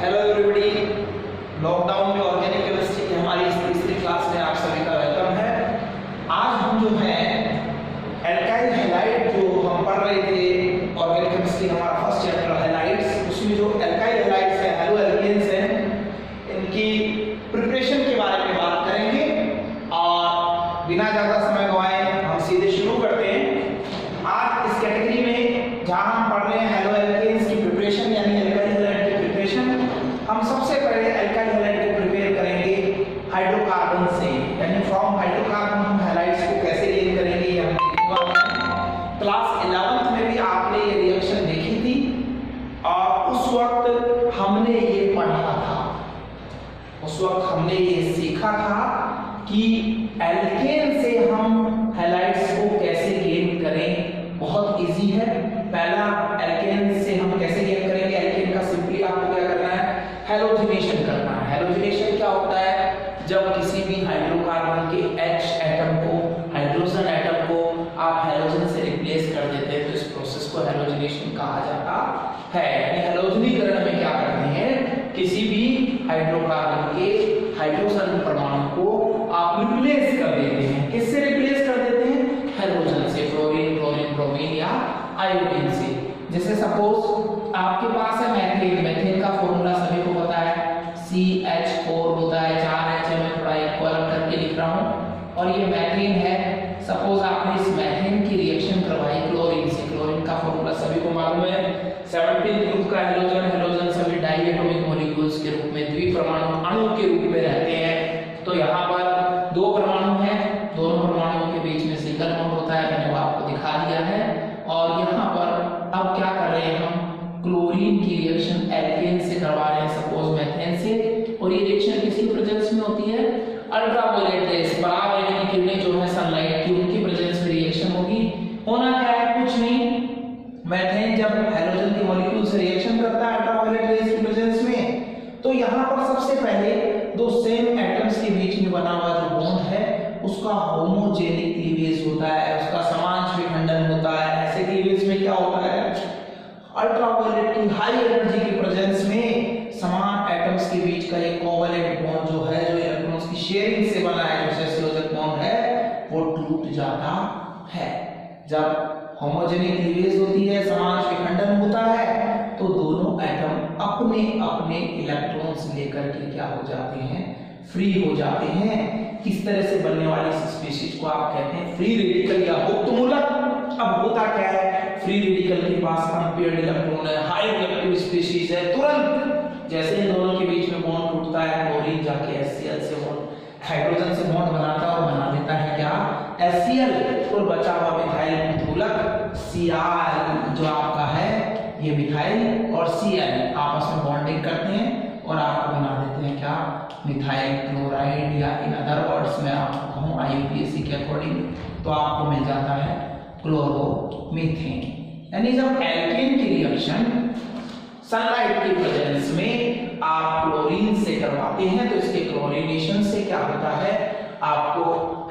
Hello everybody, lockdown में organic chemistry की हमारी इस तीसरी क्लास में आप सभी का वेलकम है। आज हम जो है एल्काइल हैलाइड जो हम पढ़ रहे थे, ऑर्गेनिक केमिस्ट्री का हमारा फर्स्ट चैप्टर हैलाइड्स, उसमें जो एल्काइल हैलाइड्स हैं, हेलो एल्केन्स हैं, इनकी प्रिपरेशन के बारे में बात करेंगे। और बिना ज़्यादा समय गवाए हम सीधे शुरू करते हैं। आज इस कैटेगरी में जहाँ हम पढ़ रहे हैं हेलो एल्केन्स की प्रिपरेशन यानी एल्काइल हैलाइड की प्रिपरेशन, हम सबसे पहले एल्काइल हैलाइड को प्रिपेयर करेंगे हाइड्रोकार्बन से, यानी फ्रॉम हाइड्रोकार्बन हम हैलाइड्स को कैसे गेन करेंगे ये हम देखेंगे। क्लास 11th में भी आपने ये रिएक्शन देखी थी और उस वक्त हमने ये पढ़ा था, उस वक्त हमने ये सीखा था कि एल्केन से हम हैलाइड्स को कैसे गेन करें। बहुत इजी है। पहला, एल्केन से हम कैसे गेन करेंगे। एल्केन का सिंपली आपको क्या करना है, हैलोजिनेशन करना है। हैलोजिनेशन क्या होता है, जब किसी भी हाइड्रोकार्बन के H एटम को, हाइड्रोजन एटम को आप हैलोजन से रिप्लेस कर देते हैं तो इस प्रोसेस को हैलोजिनेशन कहा जाता है। यानी हैलोजनीकरण में क्या करते हैं, किसी भी हाइड्रोकार्बन के हाइड्रोजन परमाणु को आप रिप्लेस कर देते हैं। किससे रिप्लेस कर देते हैं, हैलोजन से, फ्लोरीन, क्लोरीन, ब्रोमीन या आयोडीन से। जैसे सपोज आपके पास है मैथेन, मैथेन का फॉर्मूला सभी को पता है, CH4 होता है, 4 H मैं थोड़ा एक कॉलम करके लिख रहा हूं, और ये मैथेन है। सपोज आपने इस मैथेन की रिएक्शन करवाई क्लोरीन से, क्लोरीन का फॉर्मूला सभी को मालूम है, 17 ग्रुप का हैलोजन, हैलोजन सभी डाइएटॉमिक मॉलिक्यूल्स के रूप में, द्विपरमाणु अणु के रूप में रहते हैं। तो यहाँ पर दो परमाणु हैं, दोनों परमाणुओं के बीच में सिंगल बॉन्ड होता है, मैंने वो आपको दिखा दिया है। और यहाँ पर अब क्या कर रहे हैं, हम क्लोरीन की रिएक्शन एल्केन से करवा रहे हैं, सपोज मैथेन से, और ये रिएक्शन किसकी प्रेजेंस में होती है, अल्ट्रावायलेट रेस, बराबर की किरणें जो है सनलाइट की, उनकी प्रेजेंस में रिएक्शन होगी। होना क्या है, कुछ नहीं, मैथेन जब हैलोजन के मॉलिक्यूल से रिएक्शन करता है अल्ट्रावायलेट रेस की प्रेजेंस में, तो यहाँ पर सबसे पहले दो सेम एटम्स के बीच में बना हुआ जो बॉन्ड है उसका होमोजेनिक क्लीवेज होता है, उसका समांश विखंडन होता है। ऐसे क्लीवेज में क्या होता है, अल्ट्रावायलेट की हाई एनर्जी की प्रेजेंस में समान एटम्स के बीच का एक कोवैलेंट बॉन्ड जो है, जो इलेक्ट्रॉन्स की शेयरिंग से बना है, जो सेस्लोजक बॉन्ड है, वो टूट जाता है। जब होमोजेनिक क्लीवेज होती है, समांश विखंडन होता है, तो दोनों एटम अपने अपने इलेक्ट्रॉन्स लेकर के क्या हो जाते हैं, फ्री हो जाते हैं। इस तरह से बनने वाली स्पीशीज को आप कहते हैं फ्री रेडिकल या मुक्त मूलक। अब होता क्या है, फ्री रेडिकल के पास अनपेयर्ड इलेक्ट्रॉन है, हाई रिएक्टिव स्पीशीज है, तुरंत जैसे इन दोनों के बीच में बॉन्ड टूटता है, क्लोरीन जाके HCl से बॉन्ड, हाइड्रोजन से बॉन्ड बनाता है और बना देता है क्या, HCl, और बचा हुआ मिथाइल मुक्त मूलक Cl जो आपका है, ये मिथाइल और Cl आपस में बॉन्डिंग करते हैं और आपको बना देते हैं क्या, मिथाइल क्लोराइड, या इन अदर वर्ड्स में आपको कहूँ IUPAC के अकॉर्डिंग तो आपको मिल जाता है क्लोरोमीथेन। यानी जब एल्केन की रिएक्शन सनलाइट की प्रेजेंस में आप क्लोरीन से करवाते हैं तो इसके क्लोरीनेशन से क्या होता है, आपको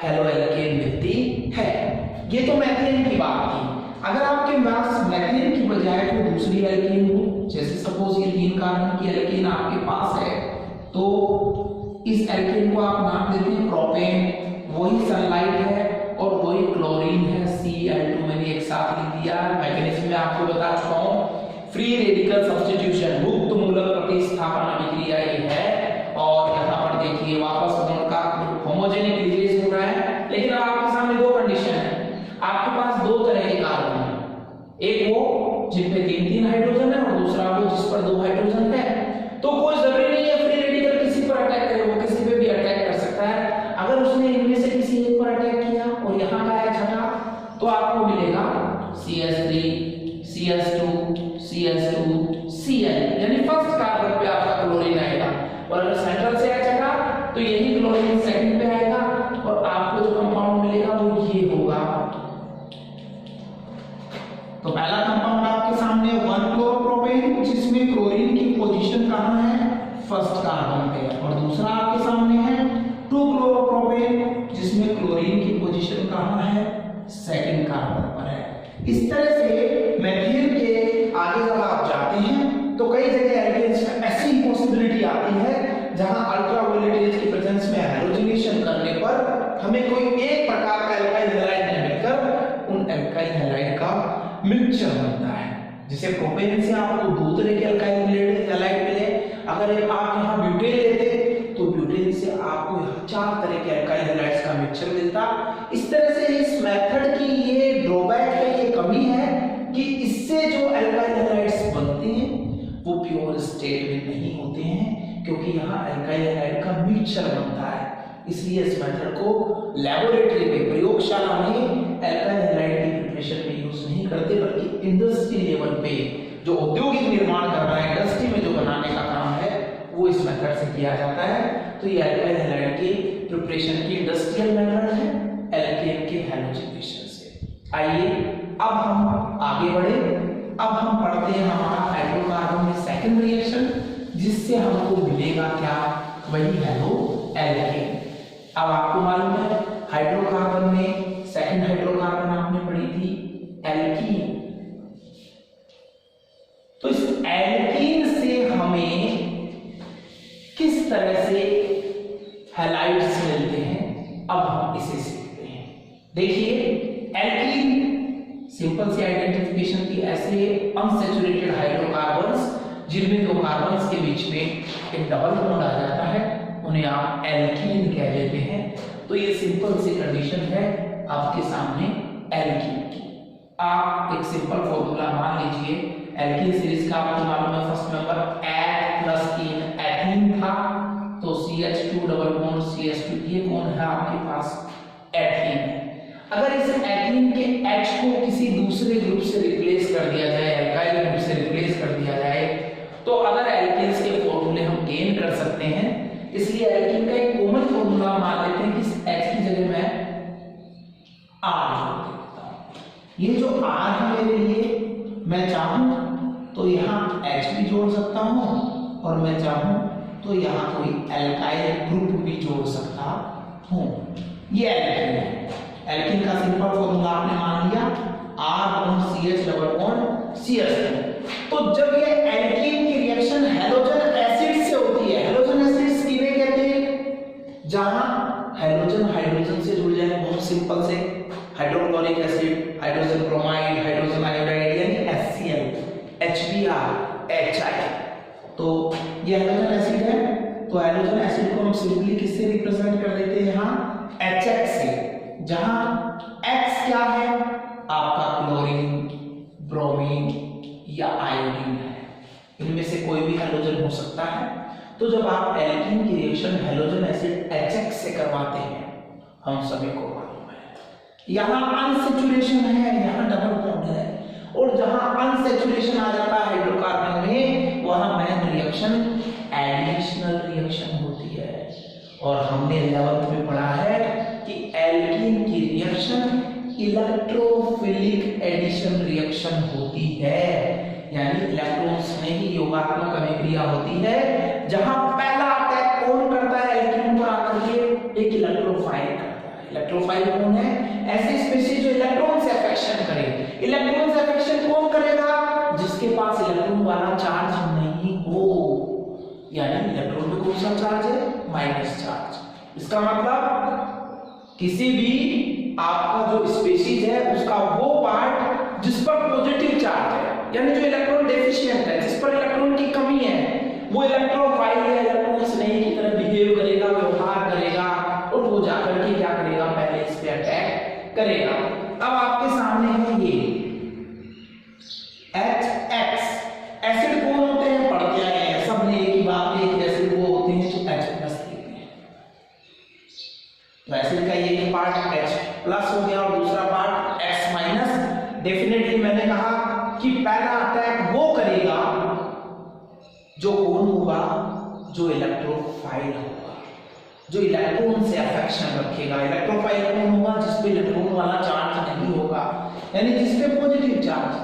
हेलो एल्केन मिलती है। ये तो मैथेन की बात थी। अगर आपके पास मैथेन की बजाय कोई दूसरी एल्केन हो, जैसे सपोज ये 3 कार्बन की एल्केन आपके पास है, तो इस एल्केन को आप नाम देते हैं प्रोपेन, वही सनलाइट है और वही क्लोरीन है, Cl2 मैंने एक साथ लिख दिया। मैकेनिज्म में आपको बता चुका हूं, फ्री रेडिकल सब्स्टिट्यूशन, मुक्त मूलक प्रतिस्थापन अभिक्रिया ये है। और यहाँ पर देखिए वापस बॉन्ड का होमोजेनिक क्लीवेज हो रहा है, लेकिन अब आपके सामने दो कंडीशन है। आपके पास दो तरह के कार्बन है, एक वो जिन पे 3-3 हाइड्रोजन है और दूसरा वो जिस पर 2 हाइड्रोजन है। तो कोई जरूरी नहीं है फ्री रेडिकल किसी पर अटैक करे, वो किसी पे भी अटैक कर सकता है। अगर उसने इनमें से किसी एक पर अटैक किया और यहाँ का है छठा, तो आपको मिलेगा CH3, CH2, CH2, Cl, यानी फर्स्ट कार्बन पे आपका क्लोरीन आएगा। और अगर सेंट्रल से है छठा, तो यही क्लोरीन सेकंड पे आएगा और आपको जो कंपाउंड मिलेगा वो ये होगा। तो पहला कंपाउंड आपके सामने 1-क्लोरोप्रोपेन, जिसमें क्लोरीन की पोजीशन कहां है, फर्स्ट कार्बन पे, और दूसरा आपके सामने है 2-क्लोरोप्रोपेन, जिसमें क्लोरीन की पोजीशन कहां है, सेकंड कार्बन पर है। इस तरह से मैथेन के आगे जब आप जाते हैं तो कई जगह एल्केन्स में ऐसी ही मिक्सचर बनता है। जैसे प्रोपेन से आपको दो तरह के अल्काइल हैलाइड मिले, अगर आप यहाँ ब्यूटेन लेते तो ब्यूटेन से आपको यहाँ 4 तरह के अल्काइल हैलाइड्स का मिक्सचर मिलता। इस तरह से इस मेथड की ये ड्रॉबैक है, ये कमी है कि इससे जो अल्काइल हैलाइड्स बनते हैं वो प्योर स्टेट में नहीं होते हैं, क्योंकि यहाँ अल्काइल हैलाइड का मिक्सचर बनता है। इसलिए इस मेथड को लैबोरेटरी में, प्रयोगशाला में अल्काइल हैलाइड की प्रिपरेशन में यूज नहीं करते, बल्कि इंडस्ट्री लेवल पे जो औद्योगिक निर्माण कर रहा है, इंडस्ट्री में जो बनाने का काम है वो इस मेथड से किया जाता है। तो ये अल्काइल हैलाइड की प्रिपरेशन की इंडस्ट्रियल मेथड है एल्केन के हैलोजिनेशन से। आइए अब हम आगे बढ़े। अब हम पढ़ते हैं हमारा हाइड्रोकार्बन में सेकंड रिएक्शन, जिससे हमको मिलेगा क्या, वही हैलो एल्केन। अब आपको मालूम है हाइड्रोकार्बन में सेकंड हाइड्रोकार्बन आपने पढ़ी थी एल्कीन। तो इस एल्कीन से हमें किस तरह से हैलाइड्स मिलते हैं, अब हम इसे सीखते हैं। देखिए एल्कीन सिंपल सी आइडेंटिफिकेशन की, ऐसे अनसैचुरेटेड हाइड्रोकार्बन्स जिनमें दो कार्बन्स के बीच में एक डबल बॉन्ड आ जाता है, उन्हें आप एल्कीन कह लेते हैं। तो ये सिंपल सी कंडीशन है आपके सामने एल्कीन की। आप एक सिंपल फॉर्मूला मान लीजिए, एल्कीन सीरीज का आपको मालूम है फर्स्ट मेंबर एट प्लस कीन एथीन था, तो CH2 डबल बॉन्ड CH2, ये कौन है आपके पास, एथीन है। अगर इस एथीन के H को किसी दूसरे ग्रुप से रिप्लेस कर दिया जाए, एल्काइल ग्रुप से रिप्लेस कर दिया जाए, तो अगर एल्केन्स के फॉर्मूले हम गेन कर सकते हैं। इसलिए एल्कीन का एक कॉमन फॉर्मूला मान लेते हैं कि इस H की जगह मैं R जोड़ देता हूं। ये जो R है मेरे लिए, मैं चाहूं तो यहाँ H भी जोड़ सकता हूं, और मैं चाहूं तो यहाँ कोई एल्काइल ग्रुप भी जोड़ सकता हूं। ये एल्कीन है। एल्कीन का सिंपल फॉर्मूला आपने मान लिया R bond CH double bond CH2। तो जब ये एल्कीन की रिएक्शन हैलोजन एसिड से होती है, हैलोजन एसिड्स किन्हें कहते हैं, जहां हैलोजन हाइड्रोजन से जुड़ जाए, बहुत सिंपल से, hydrochloric acid, hydrogen bromide, hydrogen iodide यानी HCl, HBr, HI। तो ये हैलोजन एसिड है, तो हैलोजन एसिड को हम सिंपली किससे रिप्रेजेंट कर देते हैं, यहाँ HX से, जहां X क्या है आपका क्लोरीन, ब्रोमीन या आयोडीन है, इनमें से कोई भी हैलोजन हो सकता है। तो जब आप एल्कीन की रिएक्शन हैलोजन एसिड HX से करवाते हैं, हम सभी को मालूम है यहाँ अनसैचुरेशन है, यहाँ डबल बॉन्ड है, और जहां अनसैचुरेशन आ जाता है हाइड्रोकार्बन में, वहां मेन रिएक्शन एडिशनल रिएक्शन होती है। और हमने 11th में पढ़ा है कि एल्कीन की रिएक्शन इलेक्ट्रोफिलिक एडिशन रिएक्शन होती है, यानी इलेक्ट्रॉन्स में ही योगात्मक अभिक्रिया होती है, जहां पहला अटैक कौन करता है एल्कीन पर आकर के, एक इलेक्ट्रोफाइल करता है। इलेक्ट्रोफाइल कौन है, ऐसी स्पीशीज जो इलेक्ट्रॉन से अफेक्शन करे। इलेक्ट्रॉन से अफेक्शन कौन करेगा, जिसके पास इलेक्ट्रॉन वाला चार्ज नहीं हो, यानी इलेक्ट्रॉन पे कौन सा चार्ज है, माइनस चार्ज। इसका मतलब किसी भी आपका जो स्पीशीज है उसका वो पार्ट जिस पर पॉजिटिव चार्ज है, यानी जो इलेक्ट्रॉन डेफिशिएंट है, जिस पर इलेक्ट्रॉन की कमी है, वो इलेक्ट्रोफाइल या इलेक्ट्रॉन स्नेही की तरह बिहेव करेगा, व्यवहार करेगा, और वो जाकर के क्या करेगा, पहले इस पे अटैक करेगा। अब आपके सामने है ये HX। एसिड कौन होते हैं, पढ़ के आए हैं सबने एक ही बात है कि एसिड वो होते हैं जो H+ देते हैं। तो एसिड का ये पार्ट H+ हो गया और दूसरा पार्ट X-। डेफिनेटली मैंने कहा कि पहला अटैक वो करेगा जो कौन होगा, जो इलेक्ट्रोफाइल होगा, जो इलेक्ट्रॉन से अफेक्शन रखेगा। इलेक्ट्रोफाइल कौन होगा, जिस पे इलेक्ट्रॉन वाला चार्ज नहीं होगा, यानी जिस पे positive charge.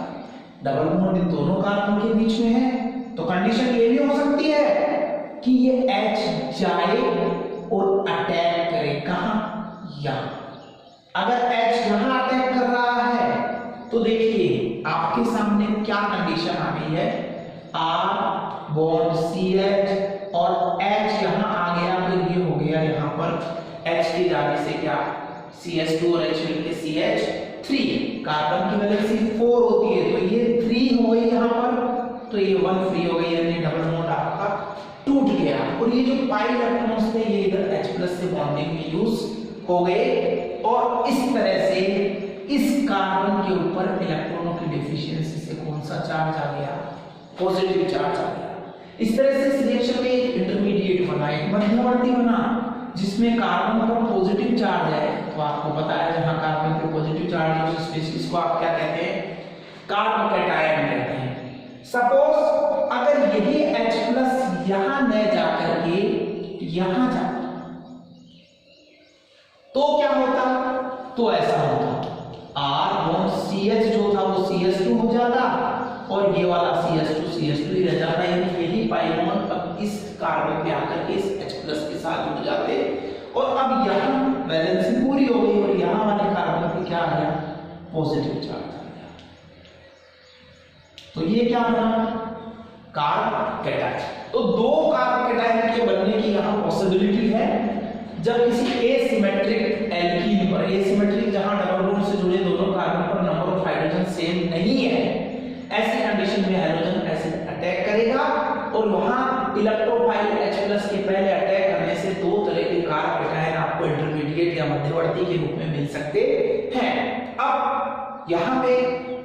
Double bond in दोनों कार्बन के बीच में है, तो कंडीशन ये भी हो सकती है कि ये H जाए और अटैक करे, कहां, यहां। अगर H यहां अटैक कर रहा है तो देखिए आपके सामने क्या कंडीशन आ गई है, R बॉन्ड CH और H यहां आ गया, तो ये हो गया यहां पर H के जाने से क्या, CH2 और H मिलके CH3, कार्बन की वैलेंसी 4 होती है, y इलेक्ट्रॉन्स थे ये इधर H+ से बॉन्डिंग में यूज हो गए और इस तरह से इस कार्बन के ऊपर इलेक्ट्रॉनों की डेफिशिएंसी से कौन सा चार्ज आ गया, पॉजिटिव चार्ज आ गया। इस तरह से इस रिएक्शन में एक इंटरमीडिएट बना, एक मध्यवर्ती बना जिसमें कार्बन पर पॉजिटिव चार्ज है। तो आपको पता है जहां कार्बन पे पॉजिटिव चार्ज है उस स्पीशीज को आप क्या कहते हैं, कार्बन कैटायन कहते हैं। सपोज अगर यही H+ यहां न जाकर के यहां जाता तो क्या होता, तो ऐसा होता R बॉन्ड CH जो था वो CH2 हो जाता और ये वाला CH2 ही रह जाता, यानी यही पाई बॉन्ड अब इस कार्बन पे आकर के इस H+ के साथ जुड़ जाते और अब यहाँ वैलेंसी पूरी हो गई और यहाँ वाले कार्बन पे क्या आ गया, पॉजिटिव चार्ज आ गया। तो ये क्या बना, कार्ब कैटायन। तो दो कार्ब कैटायन के बनने की यहाँ पॉसिबिलिटी है जब किसी एसिमेट्रिक एल्कीन पर, एसिमेट्रिक जहां डबल बॉन्ड से जुड़े दोनों कार्बन पर नंबर ऑफ हाइड्रोजन सेम नहीं है, ऐसी कंडीशन में हाइड्रोजन एसिड अटैक करेगा और वहां इलेक्ट्रोफाइल H+ के पहले अटैक करने से दो तरह के कार्ब कैटायन आपको इंटरमीडिएट या मध्यवर्ती के रूप में मिल सकते हैं। अब यहाँ पे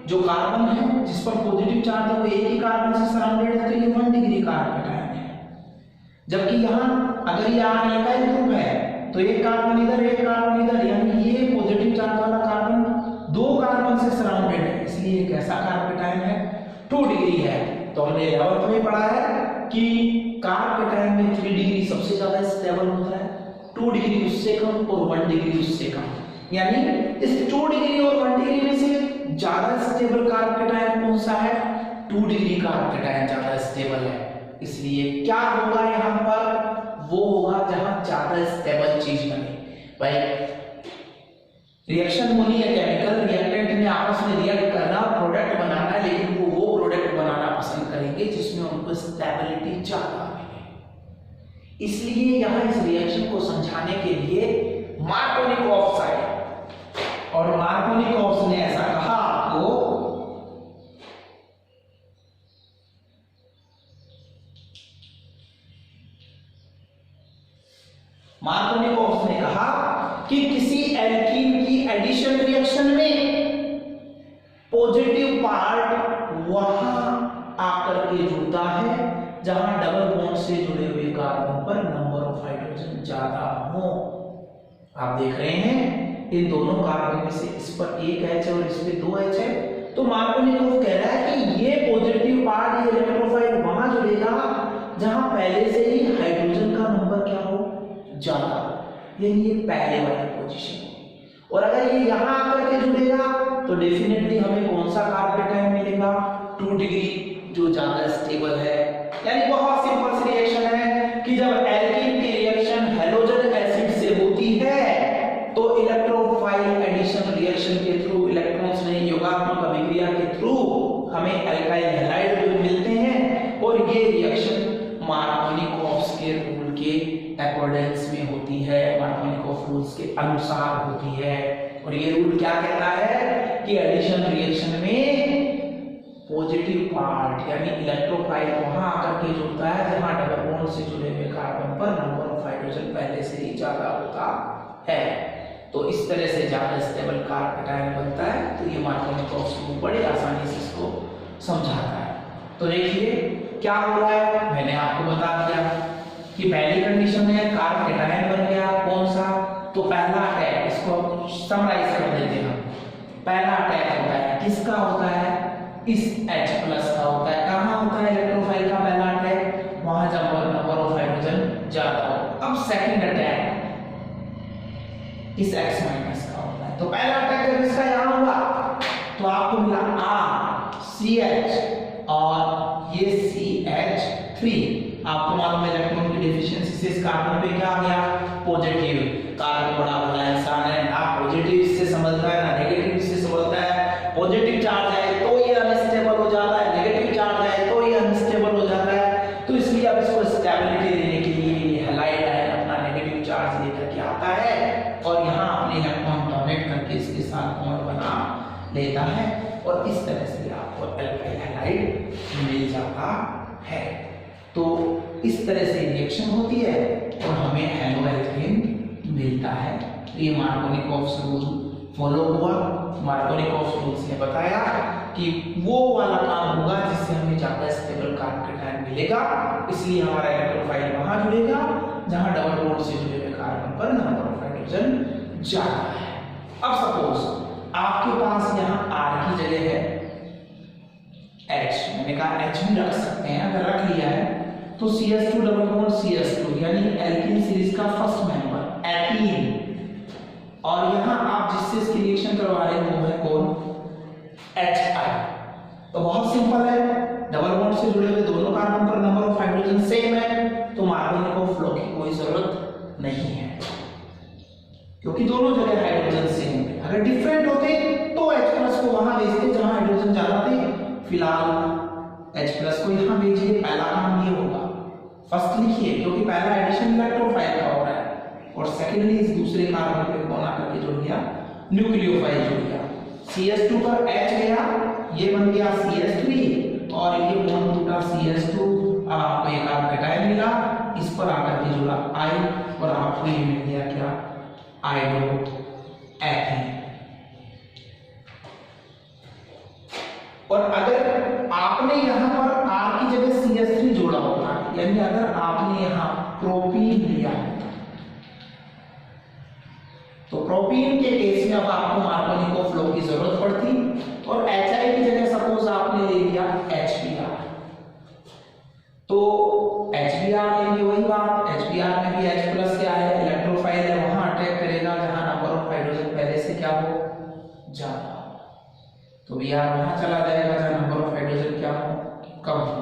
जो कार्बन है जिस पर पॉजिटिव चार्ज है वो एक ही कार्बन से सराउंडेड है, तो ये 1 डिग्री कार्ब कैटायन है। जबकि यहाँ अगर ये अल्काइल ग्रुप है तो एक कार्बन इधर एक कार्बन इधर, यानी ये पॉजिटिव चार्ज वाला कार्बन दो कार्बन से सराउंडेड है, इसलिए एक ऐसा कार्ब कैटायन है 2 डिग्री है। तो हमने 11th में पढ़ा है कि कार्ब कैटायन में 3 डिग्री सबसे ज्यादा स्टेबल होता है, 2 डिग्री उससे कम और 1 डिग्री उससे कम, यानी इस 2 डिग्री और 1 डिग्री में से ज्यादा स्टेबल कार्ब कैटायन कौन सा है, 2 डिग्री कार्ब कैटायन ज्यादा स्टेबल है। इसलिए क्या होगा यहाँ पर, वो होगा जहां ज्यादा स्टेबल चीज बने। भाई रिएक्शन होनी है केमिकल, रिएक्टेंट ने आपस में रिएक्ट करना, प्रोडक्ट बनाना है, लेकिन वो प्रोडक्ट बनाना पसंद करेंगे जिसमें उनको स्टेबिलिटी ज्यादा मिले। इसलिए यहाँ इस रिएक्शन को समझाने के लिए मार्कोनिकॉव्स आए और मार्कोनिकॉव्स ने ऐसा कहा आपको, मार्कोनिकॉव्स ने कहा कि किसी एल्कीन की एडिशन रिएक्शन में पॉजिटिव पार्ट वहां आकर के जुड़ता है जहां डबल बॉन्ड से जुड़े हुए कार्बन पर नंबर ऑफ हाइड्रोजन ज्यादा हो। आप देख रहे हैं इन दोनों कार्बन में से इस पर एक H है और इस पे 2 H है, तो मार्कोनिकॉव कह रहा है कि ये पॉजिटिव पार्ट, ये इलेक्ट्रोफाइल वहां जुड़ेगा जहां पहले से ही हाइड्रोजन का नंबर क्या हो, ज्यादा, यानी ये पहले वाली पोजीशन होगी। और अगर ये यहां आकर के जुड़ेगा तो डेफिनेटली हमें कौन सा कार्ब कैटायन मिलेगा, 2 डिग्री जो ज्यादा स्टेबल है। यानी बहुत सिंपल सी रिएक्शन है कि जब एल्कीन की रिएक्शन हैलोजन एसिड से होती है तो इलेक्ट्रोफाइल एडिशन रिएक्शन के थ्रू, इलेक्ट्रॉन्स नहीं योगात्मक अभिक्रिया के थ्रू हमें अल्काइल हैलाइड मिलते हैं और ये रिएक्शन मार्कोनिकॉव्स के रूल के अकॉर्डेंस में होती है, मार्कोनिकॉव रूल्स के अनुसार होती है। और ये रूल क्या कहता है कि एडिशन रिएक्शन में पॉजिटिव पार्ट यानी इलेक्ट्रोफाइल वहां आकर के जुड़ता है जहां डबल बॉन्ड से जुड़े हुए कार्बन पर नंबर ऑफ हाइड्रोजन पहले से ही ज्यादा होता है। तो इस तरह से ज्यादा स्टेबल कार्ब कैटायन बनता है। तो ये मार्कोनिकॉव रूल बड़े आसानी से इसको समझाता है। तो देखिए क्या हो रहा है, मैंने आपको बता दिया कि पहली कंडीशन है कार्ब कैटायन बन गया, कौन सा, तो पहला अटैक, इसको समराइज कर देते हैं। पहला अटैक होता है किसका होता है, इस H+ का होता है। कहां होता है इलेक्ट्रोफाइल का पहला अटैक, वहां जब नंबर ऑफ हाइड्रोजन ज्यादा हो। अब सेकंड अटैक इस X- का होता है। तो पहला अटैक जब इसका यहां हुआ तो आपको मिला RCH और ये CH3। आपको मालूम है इलेक्ट्रॉन की डेफिशिएंसी से इस कार्बन पे क्या आ गया, पॉजिटिव। कार्बन बड़ा भला इंसान है, ना पॉजिटिव इससे समझता है ना नेगेटिव इससे समझता है। पॉजिटिव चार्ज है तो ये अनस्टेबल हो जाता है, नेगेटिव चार्ज है तो ये अनस्टेबल हो जाता है। तो इसलिए अब इसको स्टेबिलिटी देने के लिए ये हैलाइड आयन अपना नेगेटिव चार्ज लेकर के आता है और यहाँ अपने इलेक्ट्रॉन डोनेट करके इसके साथ बॉन्ड बना लेता है और इस तरह से आपको अल्काइल हैलाइड मिल जाता है। तो इस तरह से रिएक्शन होती है और हमें हेलोएल्केन मिलता है। तो ये मार्कोनिकॉफ्स रूल फॉलो हुआ। मार्कोनिकॉफ्स रूल ने बताया कि वो वाला काम होगा जिससे हमें ज्यादा स्टेबल कार्बोकेटायन मिलेगा, इसलिए हमारा इलेक्ट्रोफाइल वहां जुड़ेगा जहां डबल बॉन्ड से जुड़े हुए कार्बन पर नंबर ऑफ हाइड्रोजन ज्यादा है। अब सपोज आपके पास यहाँ R की जगह है H, मैंने कहा H भी रख सकते हैं, अगर रख लिया है तो CH2 डबल बॉन्ड CH2 यानी एल्कीन सीरीज का फर्स्ट मेंबर एथीन, और यहाँ आप जिससे इसकी रिएक्शन करवा रहे हैं वो है कौन, HI। तो बहुत सिंपल है, डबल बॉन्ड से जुड़े हुए दोनों कार्बन पर नंबर ऑफ हाइड्रोजन सेम है, तो मार्कोनिकॉफ लॉ की कोई जरूरत नहीं है क्योंकि दोनों जगह हाइड्रोजन सेम है। अगर डिफरेंट होते तो H+ को वहां भेजते जहां हाइड्रोजन ज्यादा थे, फिलहाल H+ को यहां भेजिए। पहला काम ये होगा, फर्स्ट लिखिए क्योंकि पहला एडिशन इलेक्ट्रोफाइल का हो रहा है और सेकेंडली इस दूसरे कार्बन पे कौन आकर के जुड़ गया, न्यूक्लियोफाइल जुड़ गया। CH2 पर H गया, ये बन गया CH3 और ये बॉन्ड टूटा CH2। अब आपको एक कार्बोकेटायन मिला, इस पर आकर के जुड़ा I और आपको ये मिल गया क्या, हाइड्रोएथेन। और अगर आपने यहां पर R की जगह CH3 जोड़ा होता, यानी अगर आपने यहां प्रोपीन लिया तो प्रोपीन के केस में अब आपको मार्कोनिकॉफ लॉ की जरूरत पड़ती और HI की जगह सपोज आपने ले लिया HBr, तो HBr लेंगे, वही बात, HBr में भी H+ क्या है, इलेक्ट्रोफाइल है, वहां अटैक करेगा जहां नंबर ऑफ हाइड्रोजन पहले से क्या हो, ज्यादा, तो Br वहां चला जाएगा जहां नंबर ऑफ हाइड्रोजन क्या हो, कम हो।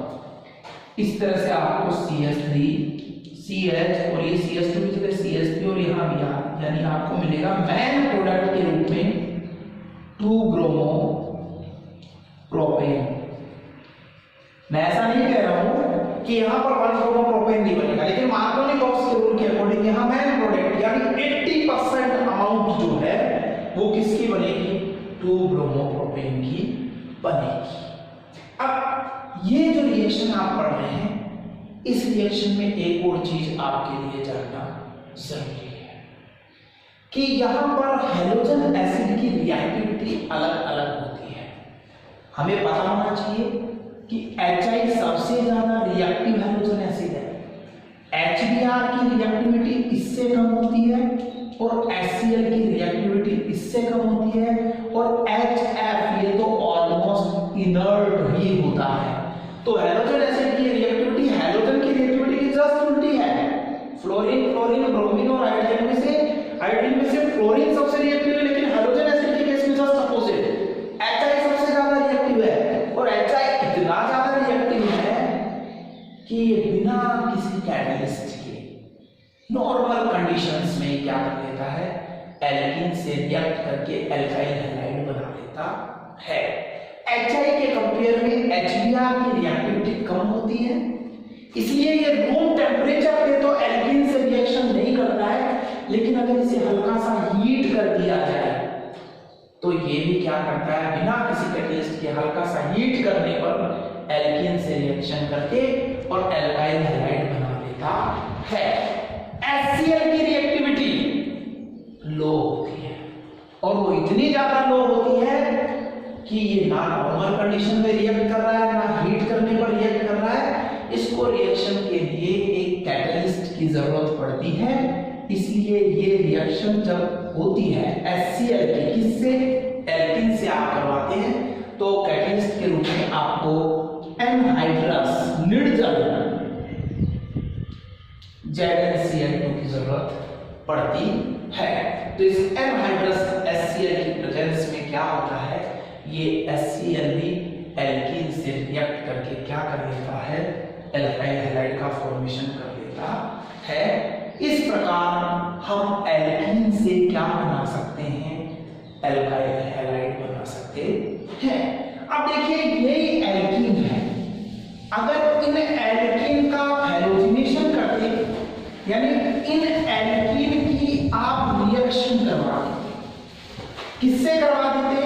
इस तरह से आपको CH3 CH और ये CH2 की जगह CH3 और यहाँ Br, यानी आपको मिलेगा मेन प्रोडक्ट के रूप में 2 ब्रोमो प्रोपेन। मैं ऐसा नहीं कह रहा हूं कि यहाँ पर 1 ब्रोमो प्रोपेन नहीं बनेगा, लेकिन मार्कोनिकॉफ के रूल के अकॉर्डिंग यहाँ मेन प्रोडक्ट यानी 80% अमाउंट जो है वो किसकी बनेगी, 2 ब्रोमो प्रोपेन की बनेगी। अब ये जो रिएक्शन आप पढ़ रहे हैं, इस रिएक्शन में एक और चीज आपके लिए जानना जरूरी है कि यहां पर हैलोजन एसिड की रिएक्टिविटी अलग अलग होती है। हमें पता होना चाहिए कि HI सबसे ज्यादा रिएक्टिव हैलोजन एसिड है, HBr की रिएक्टिविटी इससे कम होती है और HCl की रिएक्टिविटी इससे कम होती है और HF ये तो ऑलमोस्ट इनर्ट ही होता है। तो हैलोजन एसिड की रिएक्टिविटी हैलोजन की रिएक्टिविटी की जस्ट उल्टी है। फ्लोरीन फ्लोरीन ब्रोमीन और हाइड्रोजन में से फ्लोरीन सबसे रिएक्टिव है, लेकिन हैलोजन एसिड के केस में जस्ट अपोजिट, HI सबसे ज्यादा रिएक्टिव है और HI इतना ज्यादा रिएक्टिव है कि ये बिना किसी कैटलिस्ट के नॉर्मल कंडीशंस में क्या कर लेता है, एल्कीन से रिएक्ट करके एल्काइल हैलाइड बना लेता है। HI के कंपेयर में HBr की रिएक्टिविटी कम होती है, इसलिए ये रूम टेम्परेचर पे तो एल्कीन से रिएक्शन नहीं करता है, लेकिन अगर इसे हल्का सा हीट कर दिया जाए तो ये भी क्या करता है, बिना किसी कैटलिस्ट के हल्का सा हीट करने पर एल्कीन से रिएक्शन करके और एल्काइल हैलाइड बना लेता है। HCl की रिएक्टिविटी लो होती है और वो इतनी ज्यादा लो होती है कि ये ना नॉर्मल कंडीशन में रिएक्ट कर रहा है ना हीट करने पर रिएक्ट कर रहा है। इसको रिएक्शन के लिए एक कैटलिस्ट की जरूरत पड़ती है, इसलिए ये रिएक्शन जब होती है HCl की, किससे, एल्कीन से आप करवाते हैं, तो कैटलिस्ट के रूप में आपको एनहाइड्रस निर्जल ZnCl2 की जरूरत पड़ती है। तो इस एनहाइड्रस HCl की प्रेजेंस में क्या होता है, ये HCl भी एल्कीन से रिएक्ट करके क्या कर लेता है, एल्काइल हैलाइड का फॉर्मेशन कर लेता है। इस प्रकार हम एल्कीन से क्या बना सकते हैं, एल्काइल हैलाइड बना सकते हैं। अब देखिए यही एल्कीन है, अगर इन एल्कीन का हैलोजिनेशन करते, यानी इन एल्कीन की आप रिएक्शन करवा देते, किससे करवा देते,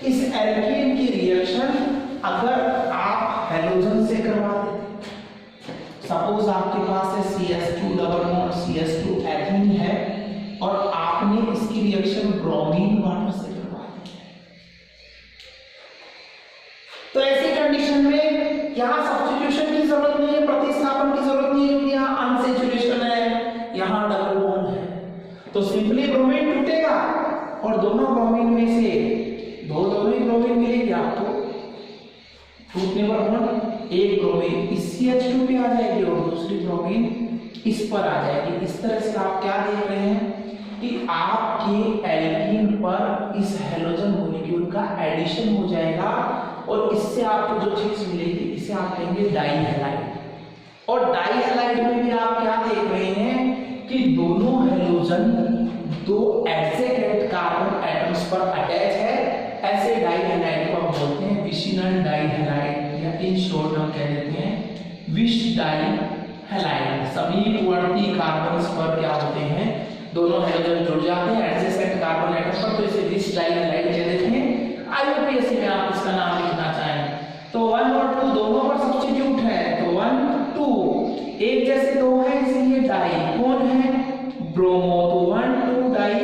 इस एल्कीन की रिएक्शन अगर आप हैलोजन से करवा देते, सपोज आपके पास है CH2 double bond CH2 ethene है और आपने इसकी रिएक्शन ब्रोमीन वाटर से करवा दी है, तो ऐसी कंडीशन में यहां सब्स्टिट्यूशन की जरूरत नहीं है, प्रतिस्थापन की जरूरत नहीं है, क्योंकि यहां अनसैचुरेशन है, यहां डबल बॉन्ड है, तो सिंपली ब्रोमीन टूटेगा और दोनों ब्रोमीन में से दोनों ही ब्रोमीन मिलेगी आपको, टूटने पर बॉन्ड एक ब्रोमीन इस CH2 पे आ जाएगी और दूसरी ब्रोमीन इस पर आ जाएगी। इस तरह से आप क्या देख रहे हैं कि आपके एल्कीन पर इस हैलोजन मॉलिक्यूल का एडिशन हो जाएगा और इससे आपको जो चीज मिलेगी इसे आप कहेंगे डाइहैलाइड। और डाइहैलाइड में भी आप क्या देख रहे हैं कि दोनों हैलोजन दो एडजेसेंट कार्बन एटम्स पर अटैच है, ऐसे डाइहैलाइड को हम बोलते हैं विशिनल डाइहैलाइड या इन शॉर्ट हम कह देते हैं विश डाइहैलाइड। समीपवर्ती कार्बन्स पर क्या होते हैं, दोनों हाइड्रोजन जुड़ जाते हैं एडजेसेंट कार्बन एटम पर, तो इसे विश डाइहैलाइड कह देते हैं। आईयूपीएससी में आप इसका नाम लिखना चाहें तो 1 और 2 दोनों पर सब्स्टिट्यूट है, तो 1 2 एक जैसे दो है इसलिए डाई, कौन है ब्रोमो, तो 1 2 डाई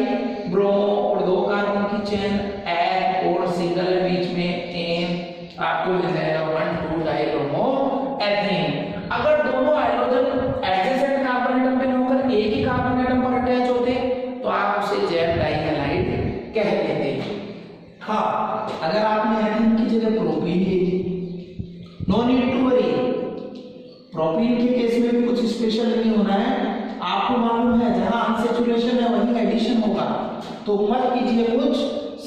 ब्रोमो और दो कार्बन की चेन एथ और सिंगल है बीच में एन, आपको मिल जाएगा 1 2 डाई ब्रोमो एथेन। अगर दोनों हाइड्रोजन एडजेसेंट कार्बन एटम पे होकर एक ही कार्बन एटम पर अटैच होते तो आप उसे जैव डाइहैलाइड कह देते। हाँ, अगर आपने एथेन की जगह प्रोपीन ले ली, no need to worry, propene के केस में भी कुछ स्पेशल नहीं होना है, आपको मालूम है जहां अनसैचुरेशन है वहीं एडिशन होगा, तो मत कीजिए कुछ,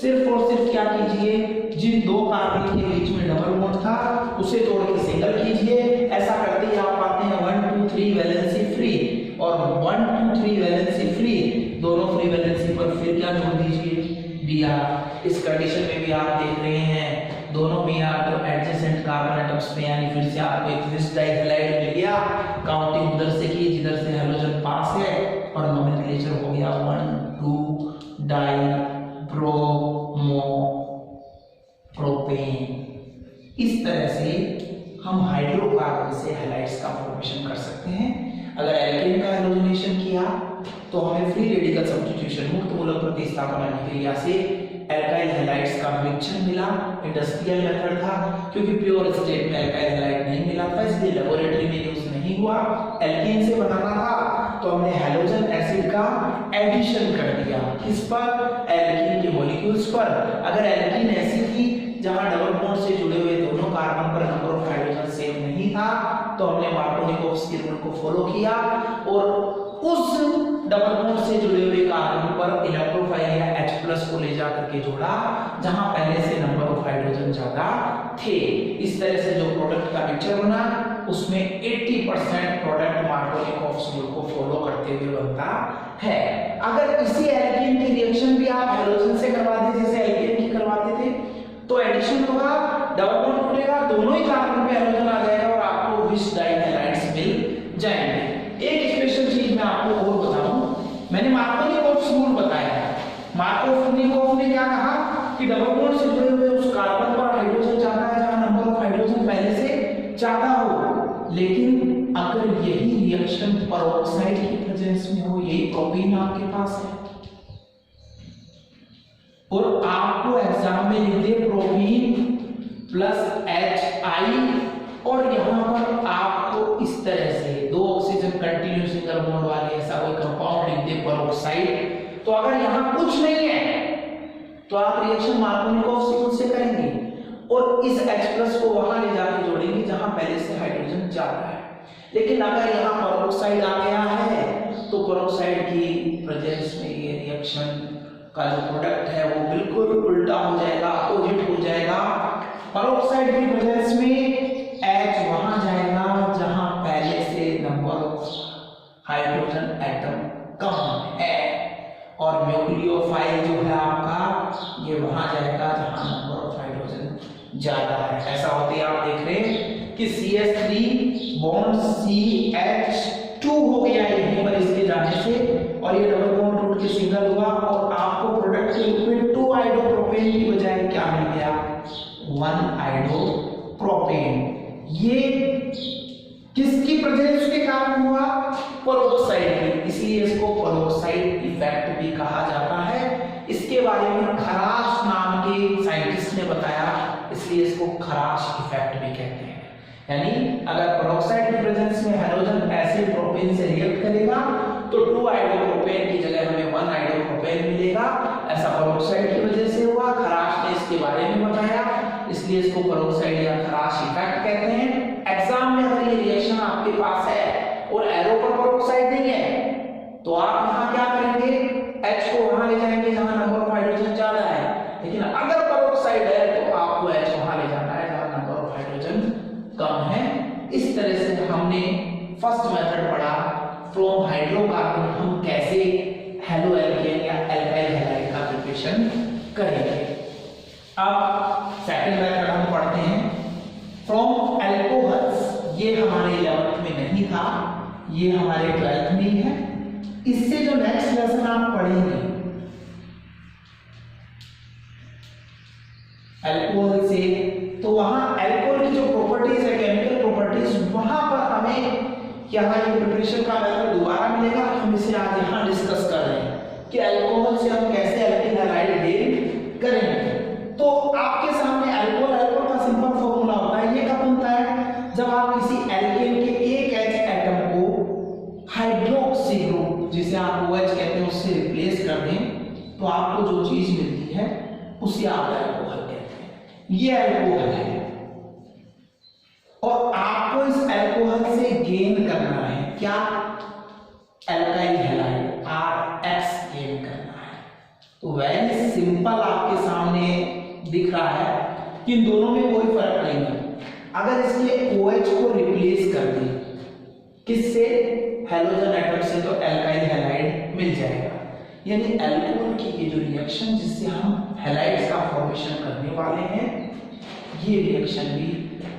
सिर्फ और सिर्फ क्या कीजिए, जिन दो कार्बन के बीच में डबल बॉन्ड था उसे तोड़ के सिंगल कीजिए। ऐसा करते ही आप पाते हैं 1 2 3 वैलेंसी फ्री, और 1 2 3 वैलेंसी फ्री, दोनों फ्री वैलेंसी पर फिर क्या जोड़ दीजिए Br। इस कंडीशन में भी आप देख रहे हैं दोनों Br तो एडजेसेंट कार्बन एटम्स में, यानी फिर से आपको एक विश डाइहैलाइड मिल गया। काउंटिंग उधर से की जिधर से हैलोजन पास है और नोमेनक्लेचर हो गया 1 2 डाई ब्रोमो प्रोपेन। इस तरह से हम हाइड्रोकार्बन से हैलाइड्स का फॉर्मेशन कर सकते हैं। अगर एल्केन का हैलोजनेशन किया तो हमें फ्री रेडिकल सब्स्टिट्यूशन मुक्त मूलक प्रतिस्थापन अभिक्रिया से एल्काइल हैलाइड्स का मिक्सचर मिला। इंडस्ट्रियल मेथड था, क्योंकि प्योर स्टेट में एल्काइल हैलाइड नहीं मिला था इसलिए लेबोरेटरी में यूज नहीं हुआ। एल्केन से बनाना था तो हमने हैलोजन एसिड का एडिशन कर दिया, किस पर, एल्कीन के मॉलिक्यूल्स पर। अगर एल्कीन ऐसी थी जहां डबल बॉन्ड से जुड़े हुए दोनों कार्बन पर नंबर ऑफ हाइड्रोजन सेम नहीं था तो हमने मार्कोनिकोव्स्की रूल को फॉलो किया और उस डबल बॉन्ड से जुड़े हुए कार्बन पर इलेक्ट्रोफाइल या H+ को ले जा करके जोड़ा जहां पहले से नंबर ऑफ हाइड्रोजन ज्यादा थे। इस तरह से जो प्रोडक्ट का पिक्चर बना उसमें 80% प्रोडक्ट मार्कोनिकोव्स्की रूल को फॉलो करते हुए बनता है। अगर इसी एल्कीन की रिएक्शन भी आप हैलोजन से करवा दें जैसे एल्केन की करवाते थे तो एडिशन होगा, डबल बॉन्ड टूटेगा, दोनों ही कार्बन पे हैलोजन आ जाएगा और आपको विश डाइहैलाइड्स मिल जाएंगे। एक स्पेशल चीज मैं आपको और बताऊं, मैंने मार्कोनिकोव्स रूल बताया। मार्कोनिकोव ने क्या कहा कि डबल बॉन्ड से जुड़े हुए उस कार्बन पर हाइड्रोजन ज्यादा है जहां नंबर ऑफ हाइड्रोजन पहले से ज्यादा हो, लेकिन अगर यही रिएक्शन पेरोक्साइड की प्रेजेंस में हो, यही प्रोपीन आपके पास है और आपको एग्जाम में लिख दे प्रोपीन प्लस HI और यहां पर आपको इस तरह से दो ऑक्सीजन कंटिन्यूस सिंगल बॉन्ड वाले ऐसा कोई कंपाउंड लिख दे पेरोक्साइड, तो अगर यहां कुछ नहीं है तो आप रिएक्शन मार्कोनिकोव्स रूल से करेंगे और इस H+ को वहां ले जाके जोड़ेंगे जहां पहले से हाइड्रोजन ज्यादा है। लेकिन अगर यहां पेरोक्साइड आ गया है तो पेरोक्साइड की प्रेजेंस में ये रिएक्शन का जो प्रोडक्ट है वो बिल्कुल उल्टा हो जाएगा, अपोजिट हो जाएगा। पेरोक्साइड की प्रेजेंस में H वहां जाएगा जहां पहले से नंबर ऑफ हाइड्रोजन एटम कम है और न्यूक्लियोफाइल जो है आपका ये वहां जाएगा जहां नंबर ऑफ हाइड्रोजन ज्यादा है। ऐसा होते आप देख रहे हैं कि CH3 बॉन्ड CH2 हो गया यहीं पर इसके जाने से और ये डबल बॉन्ड टूट के सिंगल हुआ और आपको प्रोडक्ट के रूप में 2 आइडोप्रोपेन की बजाय क्या मिल गया, 1 आइडोप्रोपेन। ये किसकी प्रेजेंस के कारण हुआ पेरोक्साइड की, इसलिए इसको पेरोक्साइड इफेक्ट भी कहा जाता है। इसके बारे में खराश नाम के साइंटिस्ट ने बताया, इसलिए इसको खराश इफेक्ट भी कहते हैं। यानी अगर पेरोक्साइड की प्रेजेंस में हैलोजन एसिड प्रोपेन से रिएक्ट करेगा तो 2 आइडोप्रोपेन की जगह हमें 1 आइडोप्रोपेन मिलेगा। ऐसा पेरोक्साइड की वजह से हुआ। खराश ने इसके बारे में बताया, इसलिए इसको पेरोक्साइड या खराश इफेक्ट कहते हैं। एग्जाम में अगर ये रिएक्शन आपके पास है और एरो पर पेरोक्साइड नहीं है तो आप यहां क्या करेंगे, H को वहां ले जाएंगे जहां नंबर ऑफ हाइड्रोजन ज्यादा है। लेकिन अगर पेरोक्साइड है तो आपको H वहां ले जाना है जहां नंबर ऑफ हाइड्रोजन कम है। इस तरह से हमने फर्स्ट मेथड पढ़ा, फ्रॉम हाइड्रोकार्बन हम कैसे हेलो एल्केन या एल्काइल हैलाइड का प्रिपरेशन करेंगे। अब सेकंड मेथड हम पढ़ते हैं फ्रॉम अल्कोहल्स। ये हमारे 11th में नहीं था, ये हमारे 12th में ही है। इससे जो नेक्स्ट लेसन आप पढ़ेंगे अल्कोहल से, तो वहां अल्कोहल की जो प्रॉपर्टीज है, केमिकल प्रॉपर्टीज, वहां पर हमें यहाँ ये प्रिपरेशन का मेथड दोबारा मिलेगा। हम इसे आज यहाँ डिस्कस कर रहे हैं कि अल्कोहल से हम कैसे एल्किल हैलाइड गेन करेंगे। तो आपके सामने अल्कोहल का सिंपल फॉर्मूला होता है। ये कब बनता है, जब आप किसी एल्केन के एक H एटम को हाइड्रोक्सी ग्रुप, जिसे आप OH कहते हैं, उससे रिप्लेस कर दें तो आपको जो चीज मिलती है उसे आप अल्कोहल कहते हैं। ये अल्कोहल है और आपको इस अल्कोहल से गेन करना है क्या, एल्काइल हैलाइड RH गेन करना है। तो वेरी सिंपल आपके सामने दिख रहा है कि इन दोनों में कोई फर्क नहीं है। अगर इसके OH को रिप्लेस कर दें किससे, हैलोजन एटम से, तो एल्काइल हैलाइड मिल जाएगा। यानी अल्कोहल की ये जो रिएक्शन जिससे हम हैलाइड्स का फॉर्मेशन करने वाले हैं, ये रिएक्शन भी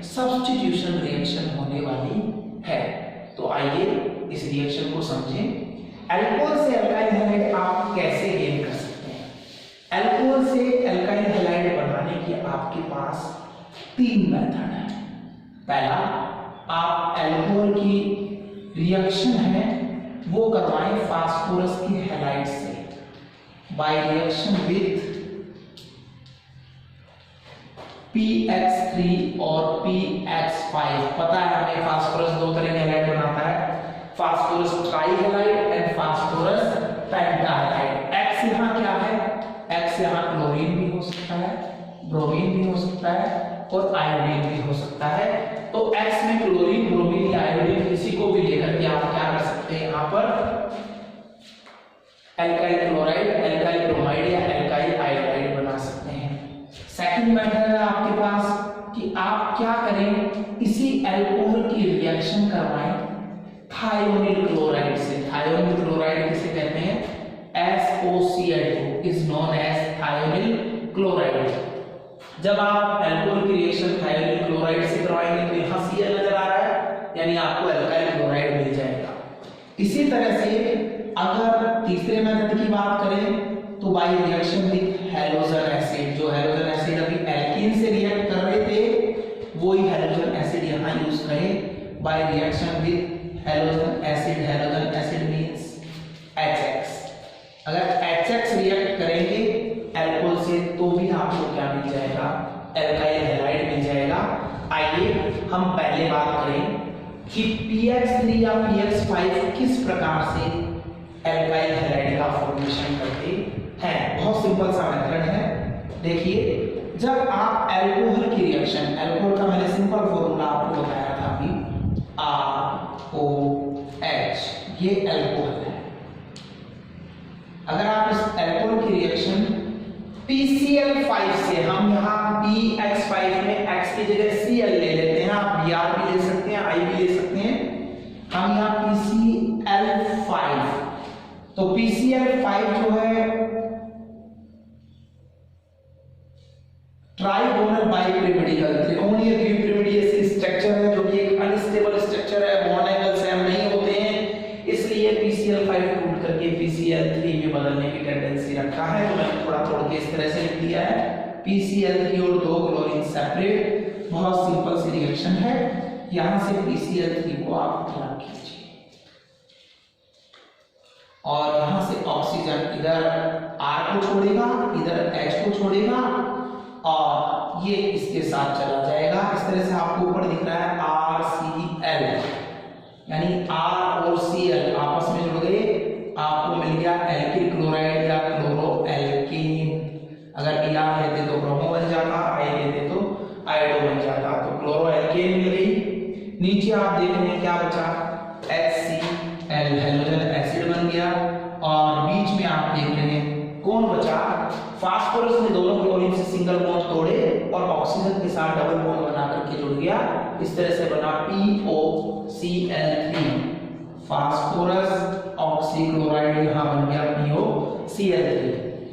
सब्स्टिट्यूशन रिएक्शन होने वाली है। तो आइए इस रिएक्शन को समझें। अल्कोहल से एल्काइल हैलाइड आप कैसे गेन कर सकते हैं। अल्कोहल से एल्काइल हैलाइड बनाने के आपके पास 3 मेथड है। पहला, आप अल्कोहल की रिएक्शन है वो करवाएं फास्फोरस की हैलाइड से बाय रिएक्शन विथ PX3 और PX5। पता है हमें फास्फोरस 2 तरह के हैलाइड बनाता है, phosphorus trihalide and phosphorus पेंटाहैलाइड। X यहाँ क्या है, X यहाँ क्लोरीन भी हो सकता है, ब्रोमीन भी हो सकता है और आयोडीन भी हो सकता है। तो X में क्लोरीन, ब्रोमीन या आयोडीन किसी को भी लेकर के आप क्या कर सकते हैं, यहाँ पर एल्काइल क्लोराइड, एल्काइल ब्रोमाइड या एल्काइल आयोडाइड बना सकते हैं। सेकंड मेथड है आपके पास कि आप क्या करें, इसी अल्कोहल की रिएक्शन करवाएं थायोनिल क्लोराइड से। थायोनिल क्लोराइड किसे कहते हैं, SOCl2 is known as thionyl chloride. जब आप अल्कोहल की रिएक्शन थायोनिल क्लोराइड से करवाएंगे तो यहाँ Cl नजर आ रहा है, यानी आपको एल्काइल क्लोराइड मिल जाएगा। इसी तरह से अगर तीसरे मेथड की बात करें तो by reaction with halogen acid. जो हैलोजन एसिड अभी एल्कीन से रिएक्ट कर रहे थे वही हैलोजन एसिड यहाँ यूज करें by reaction with halogen acid. Halogen acid means HX। अगर HX रिएक्ट करेंगे अल्कोहल से तो भी आपको क्या मिल जाएगा, एल्काइल हैलाइड मिल जाएगा। आइए हम पहले बात करें कि PX3 या PX5 किस प्रकार से एल्काइल हैलाइड का फॉर्मेशन करते हैं। बहुत सिंपल सा मेथड है। देखिए, जब आप अल्कोहल की रिएक्शन, अल्कोहल का मैंने सिंपल फॉर्मूला आपको बताया था अभी, ROH, ये अल्कोहल है। अगर आप इस अल्कोहल की रिएक्शन PCl5 से, हम यहाँ PX5 में X की जगह Cl ले लेते हैं, आप Br भी ले सकते हैं, I भी ले सकते हैं, हम यहाँ PCl5, तो PCl5 जो है ट्राइगोनल बाइपिरिमिडिकल त्रिकोणीय द्विपिरिमिडीय स्ट्रक्चर है, जो कि एक अनस्टेबल स्ट्रक्चर है, बॉन्ड एंगल सेम नहीं होते हैं, इसलिए PCl5 टूट करके PCl3 में बदलने की टेंडेंसी रखा है। तो मैंने थोड़ा तोड़ के इस तरह से लिख दिया है, PCl3 और 2 क्लोरीन सेपरेट। बहुत सिंपल सी रिएक्शन है। यहां से PCl3 को आप अलग कीजिए और यहां से ऑक्सीजन इधर R को छोड़ेगा, इधर H को छोड़ेगा और ये इसके साथ चला जाएगा। इस तरह से आपको ऊपर दिख रहा है RCl, यानी R और Cl आपस में जुड़ गए, आपको मिल गया एल्किल क्लोराइड या क्लोरो एल्कीन। अगर Er लेते तो ब्रोमो बन जाता, I लेते तो आयोडो बन जाता, तो क्लोरो एल्कीन मिल गई। नीचे आप देख रहे हैं क्या बचा, HCl हेलोजन एसिड बन गया और बीच में आप देख रहे हैं कौन बचा, फास्फोरस ने दोनों क्लोरीन से सिंगल बॉन्ड तोड़े और ऑक्सीजन के साथ डबल बॉन्ड बना करके जुड़ गया। इस तरह से बना POCl3, फास्फोरस ऑक्सीक्लोराइड, यहां बन गया POCl3।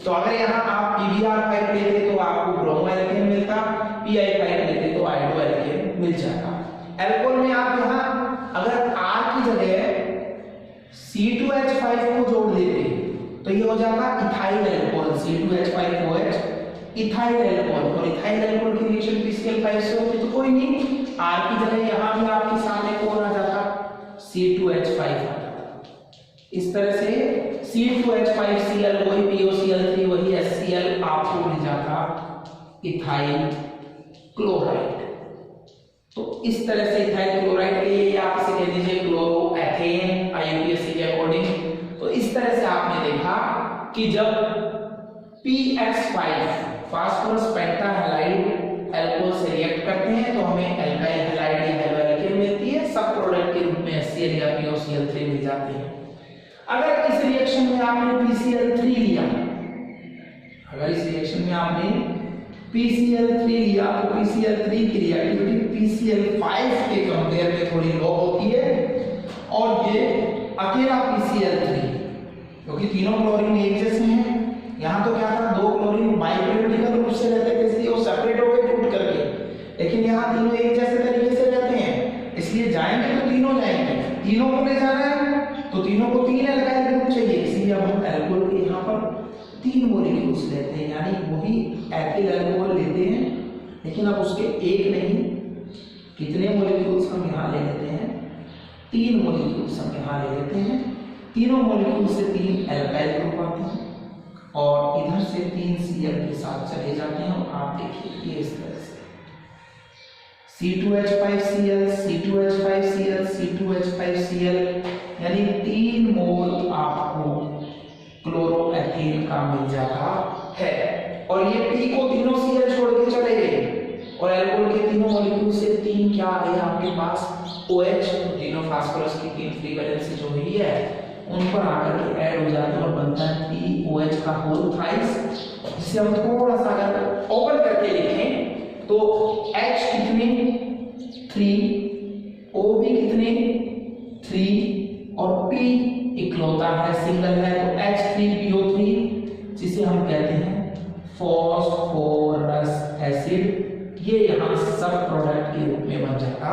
तो अगर यहां आप PbR5 लेते तो आपको ब्रोमो एल्केन मिलता, PI5 लेते तो आयोडो एल्केन मिल जाता। एल्कोहल में आप यहां अगर R की जगह C2H5 को जोड़ देते तो ये हो जाता ethyl alcohol, C2H5OH ethyl alcohol, और इथाइल एल्कोहल की रिएक्शन PCl5 से होती तो कोई नहीं, R की जगह यहां भी आपके सामने कौन आ जाता, C2H5 आ जाता। इस तरह से C2H5Cl वही POCl3 वही HCl आपको मिल जाता इथाइल क्लोराइड। तो इस तरह से इथाइल क्लोराइड के लिए आप इसे कह दीजिए क्लोरोएथेन IUPAC के अकॉर्डिंग। तो इस तरह से आपने देखा कि जब PX5 फास्फोरस पेंटाहैलाइड अल्कोहल से रिएक्ट करते हैं तो हमें एल्काइल हैलाइड या हेलोएल्केन मिलती है, सब प्रोडक्ट के रूप में HCl या POCl3 मिल जाते हैं। अगर इस रिएक्शन में आपने PCl3 लिया, अगर इस रिएक्शन में आपने PCl3 लिया तो PCl3 की रिएक्टिविटी PCl5 के कंपेयर में थोड़ी लो होती है और ये अकेला PCl3, क्योंकि तीनों क्लोरीन एक जैसे हैं, यहाँ तो क्या था दो क्लोरीन बाइपीरियोडिकल रूप से रहते थे इसलिए वो सेपरेट हो गए टूट करके, लेकिन यहाँ तीनों एक जैसे तरीके से रहते हैं इसलिए जाएंगे तो तीनों जाएंगे, तीनों को ले जाना है तो तीनों को तीन एल्काइल ग्रुप चाहिए, इसलिए अब हम एल्कोहल के यहाँ पर 3 मॉलिक्यूल्स लेते हैं, यानी वही एथिल अल्कोहल लेते हैं लेकिन अब उसके एक नहीं, कितने मॉलिक्यूल्स हम यहाँ ले लेते हैं, 3 मॉलिक्यूल्स हम यहाँ ले लेते हैं। तीनों मॉलिक्यूल से 3 एल्काइल ग्रुप आते हैं और इधर से 3 Cl के साथ चले जाते हैं और आप देखिए ये इस तरह से C2H5Cl C2H5Cl C2H5Cl, यानी 3 मोल आपको क्लोरोएथेन का मिल जाता है। और ये T को तीनों Cl छोड़ के चले गए और एल्कोहल के तीनों मॉलिक्यूल से 3 क्या आ गए आपके पास OH, तीनों फास्फोरस की 3 फ्री वैलेंसी जो हुई है उन पर आकर के ऐड हो जाते हैं और बनता है POH का होल थ्राइस, जिसे हम थोड़ा सा अगर ओपन करके लिखें तो H कितने 3, O भी कितने 3 और P इकलौता है सिंगल है तो H3PO3, जिसे हम कहते हैं फॉस्फोरस एसिड, ये यहाँ सब प्रोडक्ट के रूप में बन जाता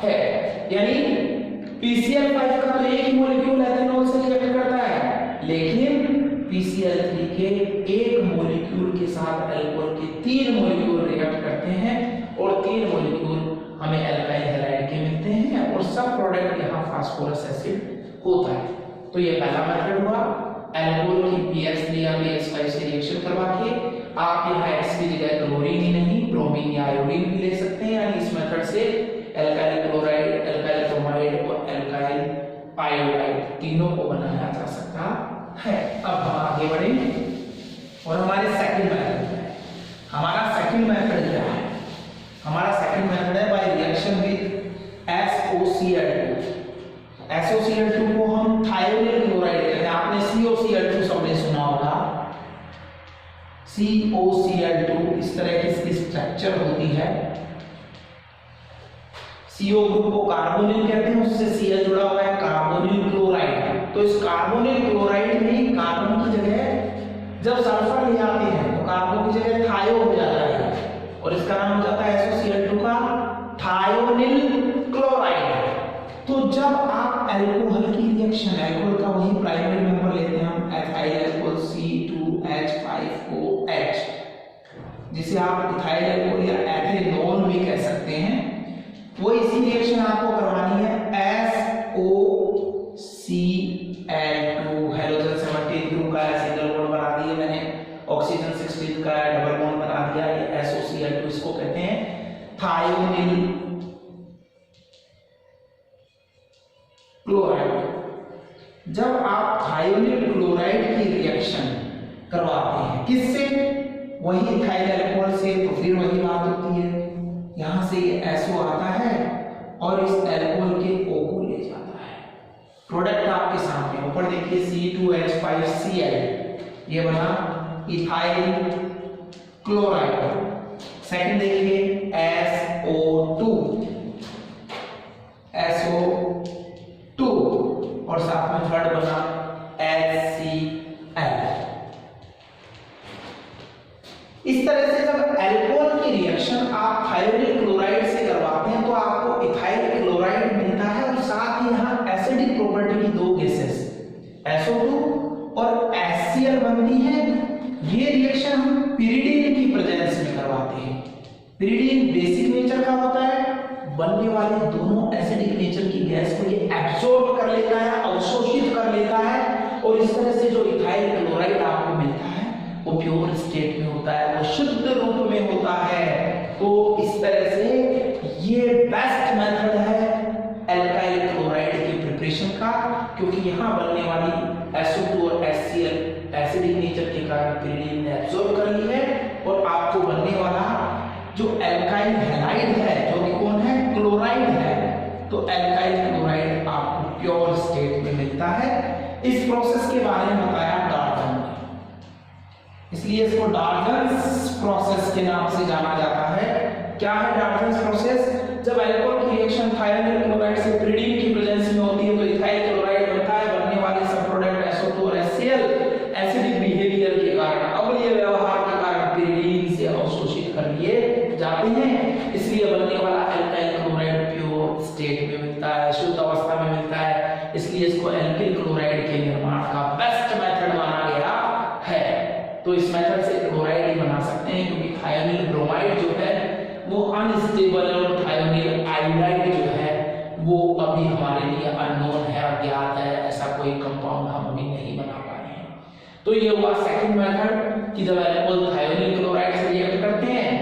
है। यानी PCl5 का तो एक ही मॉलिक्यूल एथेनॉल से रिएक्ट करता है, लेकिन PCl3 के एक मॉलिक्यूल के साथ अल्कोहल के 3 मॉलिक्यूल रिएक्ट करते हैं और 3 मॉलिक्यूल हमें एल्काइल हैलाइड के मिलते हैं और सब प्रोडक्ट यहाँ फास्फोरस एसिड होता है। तो ये पहला मेथड हुआ, अल्कोहल की PX3 या PX5 से रिएक्शन करवा के आप यहाँ X की जगह क्लोरीन ही नहीं ब्रोमीन या आयोडीन भी ले सकते हैं, यानी इस मेथड से एल्काइल क्लोराइड, एल्काइल ब्रोमाइड और एल्काइल आयोडाइड तीनों को बनाया जा सकता है। अब हम आगे बढ़ेंगे और हमारे सेकंड मेथड है। हमारा सेकंड मेथड क्या है, हमारा सेकंड मेथड है by reaction with SOCl2। SOCl2 को हम थायोनिल क्लोराइड कहते हैं, आपने COCl2 सबने सुना होगा, COCl2 इस तरह की इसकी स्ट्रक्चर होती है, CO ग्रुप को कार्बोनिल कहते हैं, उससे Cl जुड़ा हुआ है कार्बोनिल क्लोराइड। तो इस कार्बोनिल क्लोराइड में कार्बन की जगह जब सल्फर ले आते हैं तो कार्बन की जगह थायो हो जाता है और इसका नाम हो जाता है SOCl2 का थायोनिल क्लोराइड। तो जब आप अल्कोहल की रिएक्शन, अल्कोहल का वही प्राइमरी मेंबर लेते हैं हम एथाइल अल्कोहल C2H5OH, जिसे आप इथाइल अल्कोहल या एथेनॉल भी कह सकते हैं, वो इसी रिएक्शन आपको करवानी है SOCl2 हेलोजन 17 ग्रुप का सिंगल बॉन्ड बना दिए मैंने, ऑक्सीजन 16 का डबल बॉन्ड बना दिया, ये SOCl2 इसको कहते हैं थायोनिल क्लोराइड। जब आप थायोनिल क्लोराइड की रिएक्शन करवाते हैं किससे, वही इथाइल अल्कोहल से, तो फिर वही बात होती है, यहां से ये SO आता है और इस अल्कोहल के O को ले जाता है। प्रोडक्ट आपके सामने ऊपर देखिए C2H5Cl, ये बना इथाइल क्लोराइड। सेकंड देखिए SO2 और साथ में थर्ड बना HCl। इस तरह से जब अल्कोहल की रिएक्शन आप थायोनिल क्लोराइड से करवाते हैं तो आपको इथाइल क्लोराइड मिलता है और साथ ही यहाँ एसिडिक प्रॉपर्टी की दो गैसेस SO2 और HCl बनती है। ये रिएक्शन हम पिरिडीन की प्रेजेंस में करवाते हैं। पिरिडीन बेसिक नेचर का होता है, बनने वाले दोनों एसिडिक नेचर की गैस को ये एब्सॉर्ब कर लेता है, अवशोषित कर लेता है और इस तरह से जो इथाइल क्लोराइड आपको मिलता है वो प्योर स्टेट में होता है, वो शुद्ध रूप में होता है। तो इस तरह से ये बेस्ट मेथड है एल्काइल क्लोराइड की प्रिपरेशन का, क्योंकि यहाँ बनने वाली SO2 और HCl एसिडिक नेचर के कारण पिरिडीन ने एब्सॉर्ब कर ली है और आपको बनने वाला जो एल्काइल हैलाइड है जो कि कौन है, क्लोराइड है, तो एल्काइल क्लोराइड आपको प्योर स्टेट में मिलता है। इस प्रोसेस के बारे में बताया डाल्टन ने, इसलिए इसको डाल्टन्स प्रोसेस के नाम से जाना जाता है। क्या है डाल्टन्स प्रोसेस, जब अल्कोहल की रिएक्शन थायोनिल क्लोराइड से पिरिडीन की प्रेजेंस में होती है तो इथाइल क्लोराइड बनता है, बनने वाले सब प्रोडक्ट SO2 और HCl एसिडिक बिहेवियर के कारण, अम्लीय व्यवहार के कारण पिरिडीन से अवशोषित कर लिए जाते हैं, इसलिए बनने वाला एल्काइल क्लोराइड प्योर स्टेट में मिलता है, शुद्ध अवस्था में मिलता है। इसलिए इसको एल्किल क्लोराइड के निर्माण का बेस्ट मेथड माना गया है। तो इस मेथड से क्लोराइड ही बना सकते हैं, क्योंकि थायोनिल ब्रोमाइड जो है वो अनस्टेबल है और थायोनिल आयोडाइड जो है वो अभी हमारे लिए अननोन है, अज्ञात है, ऐसा कोई कंपाउंड हम अभी नहीं बना पाए हैं। तो ये हुआ सेकंड मेथड कि जब अल्कोहल थायोनिल क्लोराइड से रिएक्ट करते हैं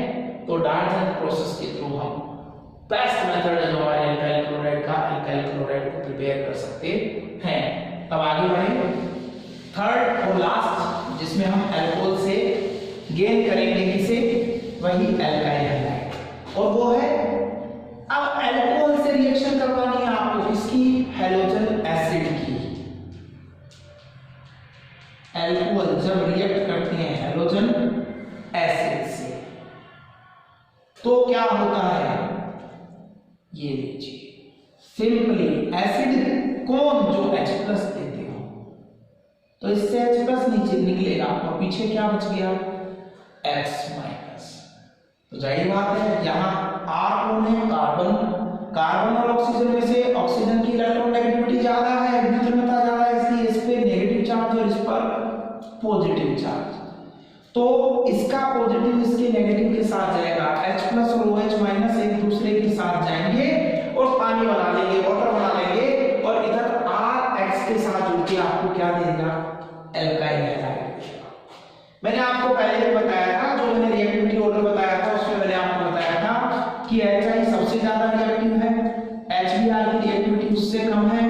तो डाल्टन प्रोसेस के थ्रू हम बेस्ट मेथड है जो हमारे एल्काइल क्लोराइड का, एल्काइल क्लोराइड को प्रिपेयर कर सकते हैं। तब आगे बढ़े थर्ड और लास्ट जिसमें हम अल्कोहल से गेन करेंगे किसे, वही एल्काइल हैलाइड, और वो है अब अल्कोहल से रिएक्शन करवानी है आपको किसकी, हैलोजन एसिड की। अल्कोहल जब रिएक्ट करते हैं हैलोजन एसिड से तो क्या होता है, ये लीजिए सिंपली एसिड कौन जो H+ देते हो तो इससे H+ नीचे निकलेगा और पीछे क्या बच गया, X-। तो जाहिर बात है यहाँ R कौन है, कार्बन, कार्बन और ऑक्सीजन में से ऑक्सीजन की इलेक्ट्रोनेगेटिविटी ज्यादा है, विद्युतीयता ज्यादा है, इसलिए इस पे नेगेटिव चार्ज और इस पर पॉजिटिव चार्ज। तो इसका पॉजिटिव इसके नेगेटिव के साथ जाएगा, H+ और OH- एक दूसरे के साथ जाएंगे और पानी बना लेंगे, वाटर बना लेंगे, और इधर RX के साथ जुड़ के आपको क्या देगा, एल्काइल हैलाइड। मैंने आपको पहले भी बताया था, जो मैंने रिएक्टिविटी ऑर्डर बताया था उसमें मैंने आपको बताया था कि HI सबसे ज्यादा रिएक्टिव है, HBr की रिएक्टिविटी उससे कम है,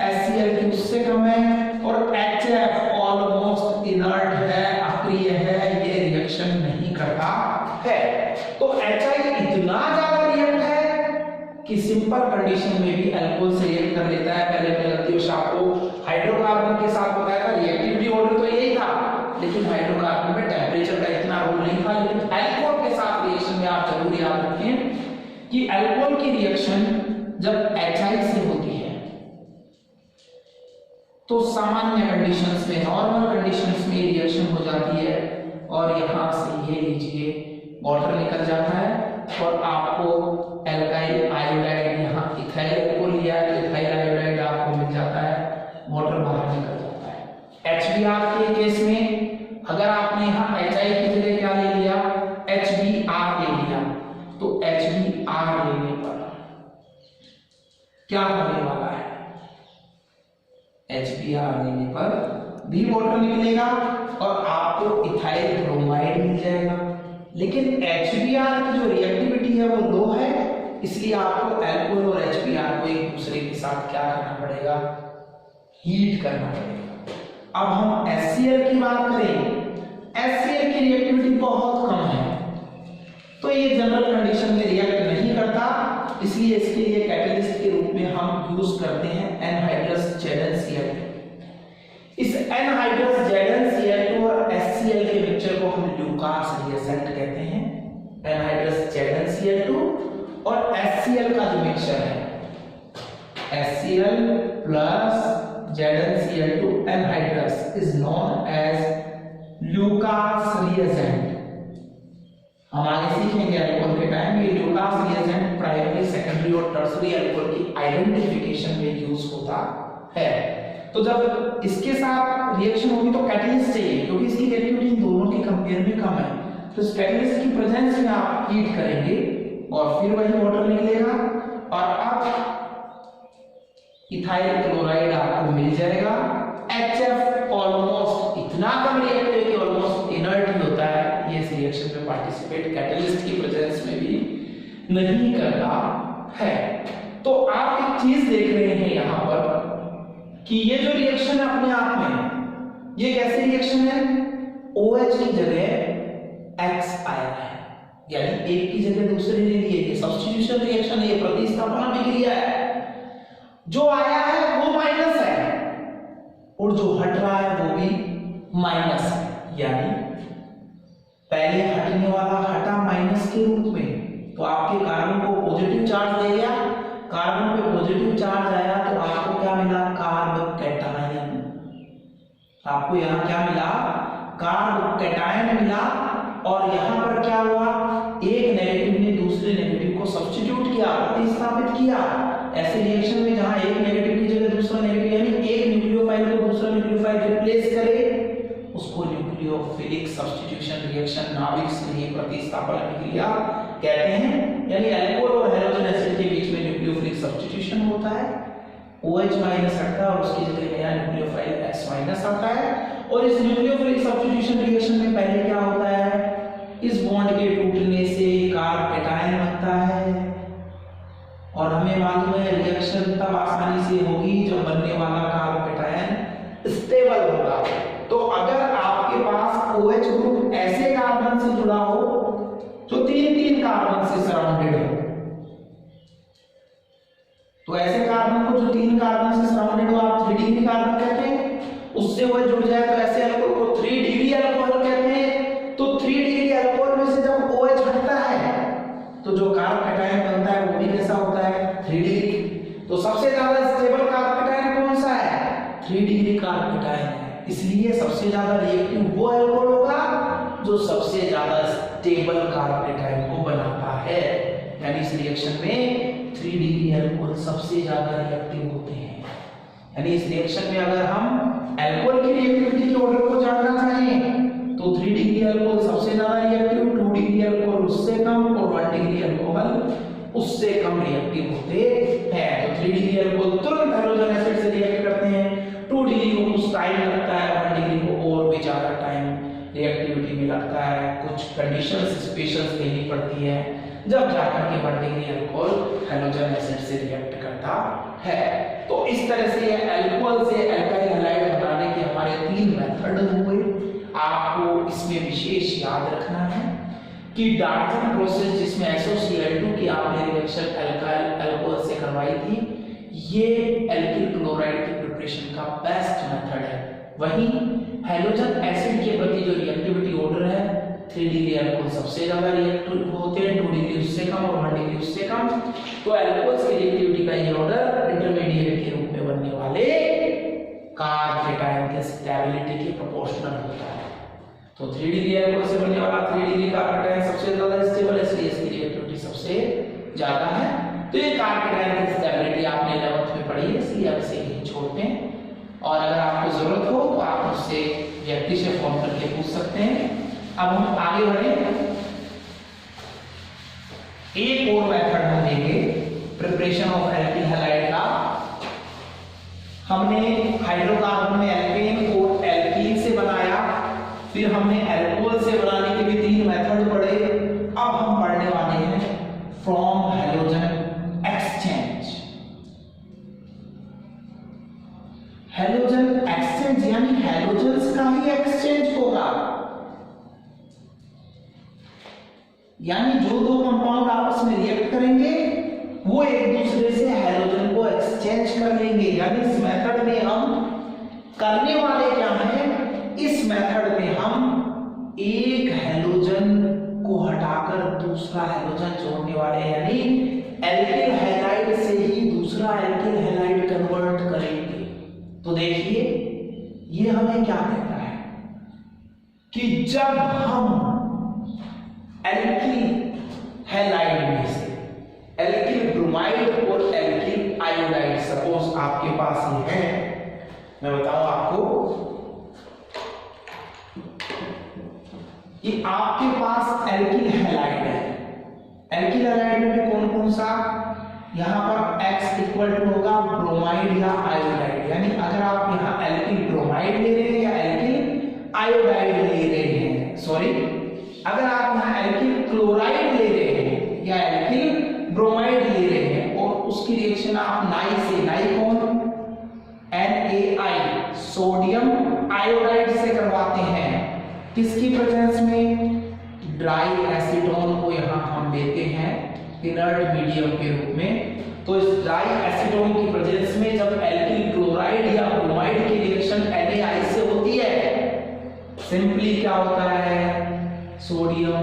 HCl की उससे कम है, और HF ऑलमोस्ट इनर्ट है, अक्रिय है, ये रिएक्शन नहीं करता है। तो HI इतना ज्यादा रिएक्ट है कि सिंपल कंडीशन में भी अल्कोहल से रिएक्ट कर लेता है। पहले मैंने गलतियों से आपको हाइड्रोकार्बन के साथ बताया था, रिएक्टिविटी ऑर्डर तो यही था, लेकिन हाइड्रोकार्बन में टेंपरेचर का इतना रोल नहीं था। लेकिन अल्कोहल के साथ रिएक्शन में आप जरूर याद रखें कि अल्कोहल की रिएक्शन जब HI से होती है तो सामान्य कंडीशंस में, नॉर्मल कंडीशंस में रिएक्शन हो जाती है और यहां से ये लीजिए वाटर निकल जाता है और आपको एल्काइल आयोडाइड, यहाँ इथाइल को लिया है, इथाइल आयोडाइड आपको मिल जाता है, वाटर बाहर निकल जाता है। HBr के केस में अगर आपने यहाँ HI की जगह क्या ले लिया, HBr ले लिया, तो HBr लेने पर क्या होने वाला है, HBr लेने पर भी वाटर निकलेगा और आपको इथाइल ब्रोमाइड मिल जाएगा। लेकिन HBr की जो रिएक्टिविटी है वो लो है, इसलिए आपको अल्कोहल और HBr को एक दूसरे के साथ क्या करना पड़ेगा, हीट करना पड़ेगा। अब हम HCl की बात करें, HCl की रिएक्टिविटी बहुत कम है, तो ये जनरल कंडीशन में रिएक्ट नहीं करता, इसलिए इसके लिए कैटलिस्ट के रूप में हम यूज करते हैं एनहाइड्रस ZnCl। इस एनहाइड्रस ZnCl और HCl के मिक्सचर को हम ल्यूकास रिएजेंट कहते हैं। एनहाइड्रस ZnCl और HCl का जो मिक्सचर है, HCl plus ZnCl anhydrous is known as Lucas reagent. हम आगे सीखेंगे अल्कोहल के टाइम ये ल्यूकास रिएजेंट प्राइमरी, सेकेंडरी और टर्सरी अल्कोहल की आइडेंटिफिकेशन में यूज होता है। तो जब इसके साथ रिएक्शन होगी तो कैटलिस्ट चाहिए, क्योंकि इसकी रिएक्टिविटी इन दोनों के कंपेयर में कम है। तो इस कैटलिस्ट की प्रेजेंस में आप हीट करेंगे और फिर वही वाटर निकलेगा और अब इथाइल क्लोराइड आपको मिल जाएगा। HF ऑलमोस्ट इतना कम रिएक्टिव है कि ऑलमोस्ट इनर्ट ही होता है, ये इस रिएक्शन में पार्टिसिपेट कैटलिस्ट की प्रेजेंस में भी नहीं करता है। तो आप एक चीज देख रहे हैं यहां पर कि ये जो रिएक्शन है अपने आप में ये कैसी रिएक्शन है, OH की जगह X आया है, यानी एक की जगह दूसरे ले लिए, ये सब्स्टिट्यूशन रिएक्शन है, ये प्रतिस्थापन अभिक्रिया है। जो आया है वो माइनस है और जो हट रहा है वो भी माइनस है, यानी पहले हटने वाला हटा माइनस के रूप में, तो आपके कार्बन को पॉजिटिव चार्ज दे गया, कार्बन पे पॉजिटिव चार्ज आया तो आपको क्या मिला, कार्ब कैटायन। आपको यहां क्या मिला, कार्ब कैटायन मिला। और यहां पर क्या हुआ, एक नेगेटिव ने दूसरे नेगेटिव को सब्स्टिट्यूट किया, प्रतिस्थापित किया। ऐसे रिएक्शन में जहां एक नेगेटिव की जगह दूसरा नेगेटिव, यानी एक न्यूक्लियोफाइल को दूसरा न्यूक्लियोफाइल रिप्लेस करे, उसको न्यूक्लियोफिलिक सब्स्टिट्यूशन रिएक्शन, नाभिक स्नेही प्रतिस्थापन अभिक्रिया कहते हैं। यानी अल्कोहल और हैलोजन एसिड के बीच में न्यूक्लियोफिलिक सब्स्टिट्यूशन होता है, OH माइनस हटता है और उसकी जगह नया न्यूक्लियोफाइल X माइनस आता है। और इस न्यूक्लियोफिलिक सब्स्टिट्यूशन रिएक्शन में पहले क्या होता है, इस बॉन्ड के टूटने से कार्ब कैटायन बनता है और हमें मालूम है रिएक्शन तब आसानी से होगी जब बनने वाला कार्ब कैटायन स्टेबल होगा। तो अगर आपके पास OH ग्रुप ऐसे कार्बन से जुड़ा हो जो तीन कार्बन से सराउंडेड हो, तो ऐसे कार्बन को जो 3 कार्बन से सराउंडेड हो आप 3 डिग्री कार्बन कहते हैं, उससे वो जुड़ जाए तो ऐसे अल्कोहल को 3 डिग्री अल्कोहल कहते हैं। तो 3 डिग्री अल्कोहल में से जब OH हटता है तो जो कार्ब कैटायन बनता है वो भी कैसा होता है, 3 डिग्री। तो सबसे ज्यादा स्टेबल कार्ब कैटायन कौन सा है, 3 डिग्री कार्ब कैटायन है। इसलिए सबसे ज्यादा रिएक्टिव वो अल्कोहल होगा जो सबसे ज्यादा स्टेबल कार्ब कैटायन को बनाता है। यानी इस रिएक्शन में 3 डिग्री अल्कोहल सबसे ज्यादा रिएक्टिव होते हैं। यानी इस रिएक्शन में अगर हम अल्कोहल की रिएक्टिविटी के ऑर्डर को जानना चाहें तो 3 डिग्री अल्कोहल सबसे ज्यादा रिएक्टिव, 2 डिग्री अल्कोहल उससे कम और 1 डिग्री अल्कोहल उससे कम रिएक्टिव होते हैं। तो 3 डिग्री अल्कोहल तुरंत हैलोजन एसिड से रिएक्ट करते हैं, 2 डिग्री को कुछ टाइम लगता है, 1 डिग्री को और भी ज्यादा टाइम रिएक्टिविटी में लगता है, कुछ कंडीशंस स्पेशल्स देनी पड़ती है, जब जाकर के 1 डिग्री अल्कोहल हैलोजन एसिड से रिएक्ट करता है। तो इस तरह से अल्कोहल से अल्काइल हैलाइड बनाने के हमारे 3 मेथड हुए। आपको इसमें विशेष याद रखना है कि डाल्टन प्रोसेस जिसमें SOCl2 की आपने रिएक्शन अल्काइल अल्कोहल से करवाई थी, ये एल्किल क्लोराइड की प्रिपरेशन का बेस्ट मेथड है। वहीं हैलोजन एसिड के प्रति जो रिएक्टिविटी ऑर्डर है, 3 डिग्री अल्कोहल सबसे ज्यादा रिएक्टिव होते हैं, 2 डिग्री उससे कम और 1 डिग्री उससे कम। तो अल्कोहल्स की रिएक्टिविटी का ये ऑर्डर इंटरमीडिएट के रूप में बनने वाले कार्ब कैटायन के स्टेबिलिटी के प्रोपोर्शनल होता है। तो 3 डिग्री अल्कोहल से बनने वाला 3 डिग्री कार्ब कैटायन सबसे ज्यादा स्टेबल है, इसलिए इसकी रिएक्टिविटी सबसे ज्यादा है। तो ये कार्ब कैटायन की स्टेबिलिटी आपने 11th में पढ़ी है, इसलिए आप इसे यहीं छोड़ते हैं। और अगर आपको जरूरत हो तो आप मुझसे व्यक्ति से फोन करके पूछ सकते हैं। अब हम आगे बढ़े, एक और मेथड हम देंगे प्रिपरेशन ऑफ एल्किल हैलाइड का, हमने हाइड्रोकार्बन में एल्केन को एल्कीन से बनाया, फिर हमने एल्कोहल से बनाने के भी 3 मेथड पढ़े। अब हम पढ़ने वाले हैं from halogen exchange. Halogen exchange यानी हैलोजन्स का ही एक्सचेंज होगा, यानी जो दो कंपाउंड आपस में रिएक्ट करेंगे वो एक दूसरे से हैलोजन को एक्सचेंज कर लेंगे। यानी इस मेथड में हम करने वाले क्या हैं, इस मेथड में हम एक हैलोजन को हटाकर दूसरा हैलोजन जोड़ने वाले हैं, यानी एल्किल हैलाइड से ही दूसरा एल्किल हैलाइड कन्वर्ट करेंगे। तो देखिए ये हमें क्या कहता है कि जब हम एल्किल हैलाइड में से एल्किल ब्रोमाइड और एल्किल आयोडाइड, सपोज आपके पास ये है, मैं बताऊं आपको, ये आपके पास एल्किल हैलाइड है। एल्किल हैलाइड में भी कौन कौन सा, यहां पर X इक्वल टू होगा ब्रोमाइड या आयोडाइड, यानी अगर आप यहां एल्किल ब्रोमाइड ले रहे हैं या एल्किल आयोडाइड ले रहे हैं, सॉरी, अगर आप यहां एल्किल क्लोराइड ले रहे हैं या एल्किल ब्रोमाइड ले रहे हैं और उसकी रिएक्शन आप नाई से, नाई कौन, NaI सोडियम आयोडाइड से करवाते हैं, किसकी प्रेजेंस में, ड्राई एसीटोन को यहां हम लेते हैं इनर्ट मीडियम के रूप में। तो इस ड्राई एसीटोन की प्रेजेंस में जब एल्किल क्लोराइड या ब्रोमाइड की रिएक्शन NaI से होती है, सिंपली क्या होता है, सोडियम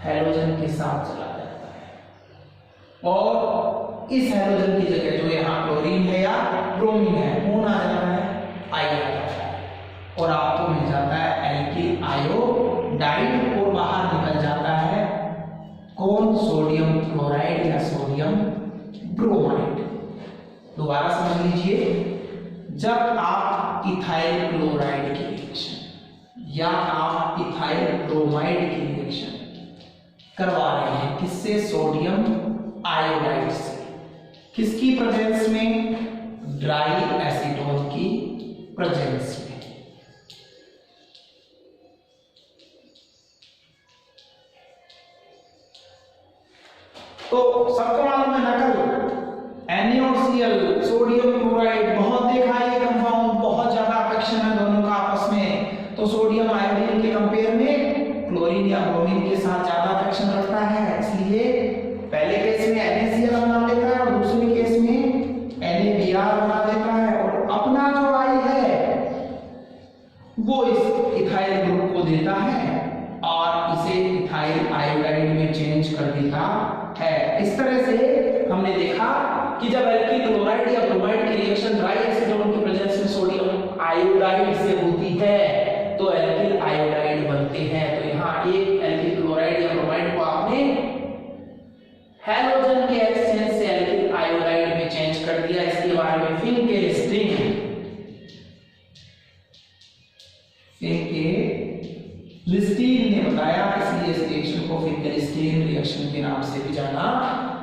हैलोजन के साथ चला जाता है और इस हैलोजन की जगह जो यहाँ क्लोरीन है या ब्रोमीन है, कौन आ जाता है, आई आ जाता है और आपको मिल जाता है एल्किल आयोडाइड और बाहर निकल जाता है कौन, सोडियम क्लोराइड या सोडियम ब्रोमाइड। दोबारा समझ लीजिए, जब आप इथाइल क्लोराइड की रिएक्शन या आप इथाइल ब्रोमाइड की रिएक्शन करवा रहे हैं, किससे, सोडियम आयोडाइड से, किसकी प्रेजेंस में, ड्राई एसीटोन की प्रेजेंस में। तो सबको मालूम है नकल, NaOCl सोडियम क्लोराइड, बहुत देखा है ये कंपाउंड, बहुत ज्यादा अफेक्शन है दोनों का आपस में। तो सोडियम आयोडीन के कंपेयर में क्लोरीन या ब्रोमीन के साथ ज्यादा अफेक्शन रखता है, इसलिए पहले केस में NaCl बना देता है और दूसरे केस में NaBr बना देता है और अपना जो आई है वो इस इथाइल ग्रुप को देता है और इसे इथाइल आयोडाइड में चेंज कर देता है। इस तरह से हमने देखा कि जब एल्किल क्लोराइड या ब्रोमाइड की रिएक्शन ड्राई एसीटोन की प्रेजेंस में सोडियम आयोडाइड से होती है तो एल्किल आयोडाइड बनते हैं। तो यहाँ एक एल्किल क्लोराइड या ब्रोमाइड को आपने हैलोजन के एक्सचेंज से एल्किल आयोडाइड में चेंज कर दिया। इसके बारे में फिंकेलिस्टीन ने बताया, इसलिए इस रिएक्शन को फिंकेलिस्टीन रिएक्शन के नाम से भी जाना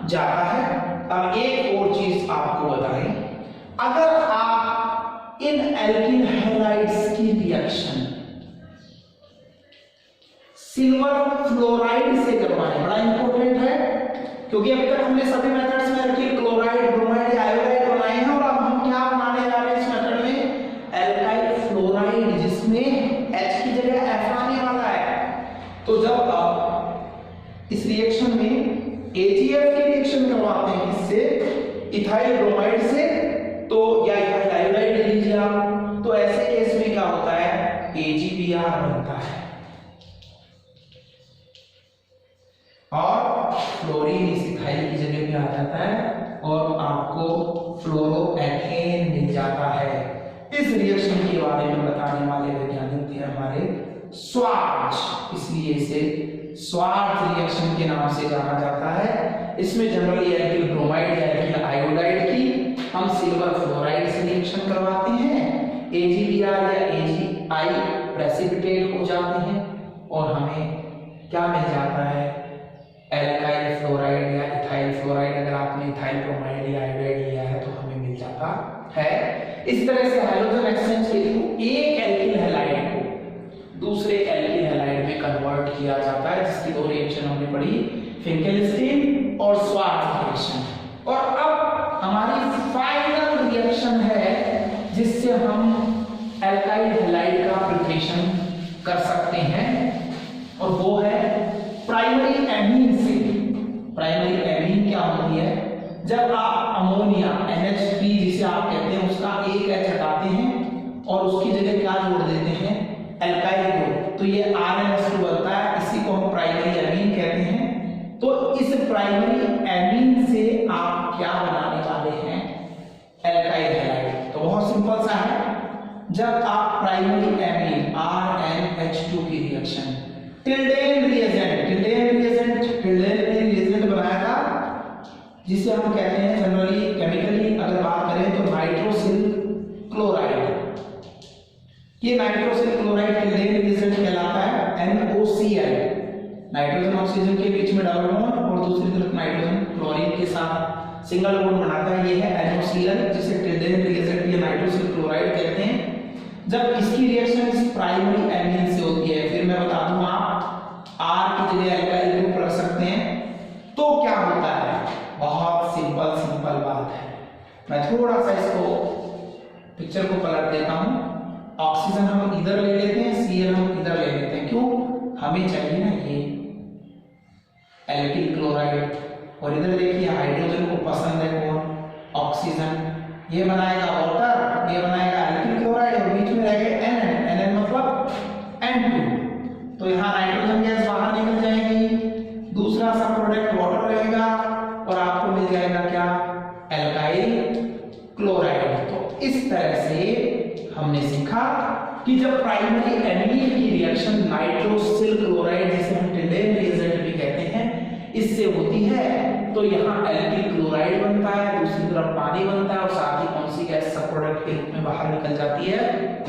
जाता है। अब एक और चीज आपको बताएं, अगर आप इन एल्किल हैलाइड्स की रिएक्शन सिल्वर फ्लोराइड से करवाएं, बड़ा इंपॉर्टेंट है क्योंकि अभी तक हमने सभी मेथड्स में एल्किल क्लोराइड, ब्रोमाइड या आयोडाइड बनाए हैं और अब हम क्या बनाने जा रहे हैं इस मेथड में, एल्काइल फ्लोराइड, जिसमें H की जगह F आने वाला है। तो जब आप इस रिएक्शन में AgF की रिएक्शन करवाते हैं किससे, इथाइल ब्रोमाइड से, तो या इथाइल आयोडाइड ले लीजिए आप, तो ऐसे केस में क्या होता है, AgBr बनता है और फ्लोरीन इस इथाइल की जगह पे आ जाता है और आपको फ्लोरोएथेन मिल जाता है। इस रिएक्शन के बारे में बताने वाले वैज्ञानिक थे हमारे स्वार्ट्ज, इसलिए इसे स्वार्ट्ज रिएक्शन के नाम से जाना जाता है। इसमें जनरली एल्किल ब्रोमाइड या एल्किल आयोडाइड की हम सिल्वर फ्लोराइड से रिएक्शन करवाते हैं, AgBr या AgI प्रेसिपिटेट हो जाते हैं और हमें क्या मिल जाता है, एल्काइल फ्लोराइड या इथाइल फ्लोराइड। अगर आपने इथाइल ब्रोमाइड या आयोडाइड लिया है तो हमें मिल जाता है। इस तरह से हैलोजन एक्सचेंज के थ्रू एक एल्किल हैलाइड को दूसरे एल्किल हैलाइड में कन्वर्ट किया जाता है, जिसकी दो रिएक्शन हमने पढ़ी, फिंकेलस्टीन और स्वार्ट्ज रिएक्शन। और अब हमारी फाइनल रिएक्शन है जिससे हम एल्काइल हैलाइड का प्रिपरेशन कर सकते हैं, और वो है प्राइमरी एमीन से। प्राइमरी एमीन क्या होती है? जब आप अमोनिया NH3 जिसे आप कहते हैं उसका एक H हटाते हैं और उसकी जगह क्या जोड़ देते हैं? एल्काइल ग्रुप, तो ये RNS2 बनता है, इसी को हम प्राइमरी एमीन कहते हैं। तो इस प्राइमरी एमीन से आप क्या बनाने वाले हैं? Alkyl halide. तो बहुत सिंपल सा है, जब आप प्राइमरी एमीन RNH2 की रिएक्शन टिल्डेन रिएजेंट बनाया था, जिसे हम कहते हैं जनरली केमिकली अगर बात करें तो नाइट्रोसिल क्लोराइड। ये नाइट्रोसिल क्लोराइड टिल्डेन रिएजेंट कहलाता है NOCl, नाइट्रोजन ऑक्सीजन के बीच में डबल बॉन्ड और दूसरी तरफ नाइट्रोजन क्लोरीन के साथ सिंगल बॉन्ड बनाता है, ये है NOCl, जिसे टिल्डेन रिएजेंट या नाइट्रोसिल क्लोराइड कहते हैं। जब इसकी रिएक्शन इस प्राइमरी एमीन से होती है, फिर मैं बता दूं आप R की जगह एल्काइल ग्रुप रख सकते हैं, तो क्या होता है? बहुत सिंपल बात है। मैं थोड़ा सा इसको पिक्चर को पलट देता हूं। ऑक्सीजन हम इधर ले लेते हैं, Cl हम इधर ले लेते हैं, क्यों? हमें चाहिए ना ये एल्किल क्लोराइड, और इधर देखिए हाइड्रोजन को पसंद है कौन? ऑक्सीजन। ये बनाएगा वाटर, ये बनाएगा एल्किल क्लोराइड, और बीच में रहेगा NN मतलब N2। तो यहाँ नाइट्रोजन गैस बाहर निकल जाएगी, दूसरा सब प्रोडक्ट वाटर रहेगा और आपको मिल जाएगा क्या? Alkyl chloride. तो इस तरह से हमने सीखा कि जब प्राइमरी एमीन की रिएक्शन नाइट्रोसिल क्लोराइड, जिसे हम टिल्डेन रिएजेंट भी कहते हैं, इससे होती है तो यहाँ एल्किल क्लोराइड बनता है, दूसरी तरफ पानी बनता है, और साथ ही कौन सी गैस सब प्रोडक्ट के रूप में बाहर निकल जाती है?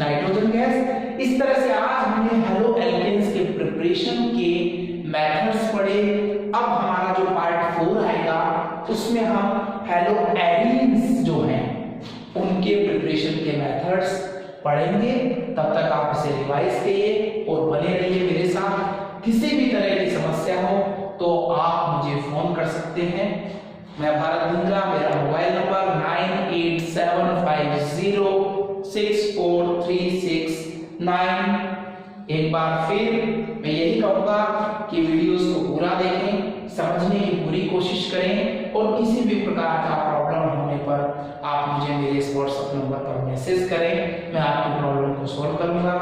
Nitrogen gas. इस तरह से आज हमने हेलो एल्केन्स के प्रिपरेशन के मेथड्स पढ़े। अब हमारा जो पार्ट 4 आएगा उसमें हम हेलो एरीन्स जो हैं उनके प्रिपरेशन के मेथड्स पढ़ेंगे। तब तक आप इसे रिवाइज करिए और बने रहिए मेरे साथ। किसी भी तरह की समस्या हो तो आप मुझे फोन कर सकते हैं। मैं भारत धुंद्रा, मेरा मोबाइल नंबर 9875064369। एक बार फिर मैं यही कहूंगा कि वीडियोस को पूरा देखें, समझने की पूरी कोशिश करें, और किसी भी प्रकार का प्रॉब्लम होने पर आप मुझे मेरे इस व्हाट्सएप नंबर पर मैसेज करें, मैं आपकी प्रॉब्लम को सॉल्व करूंगा।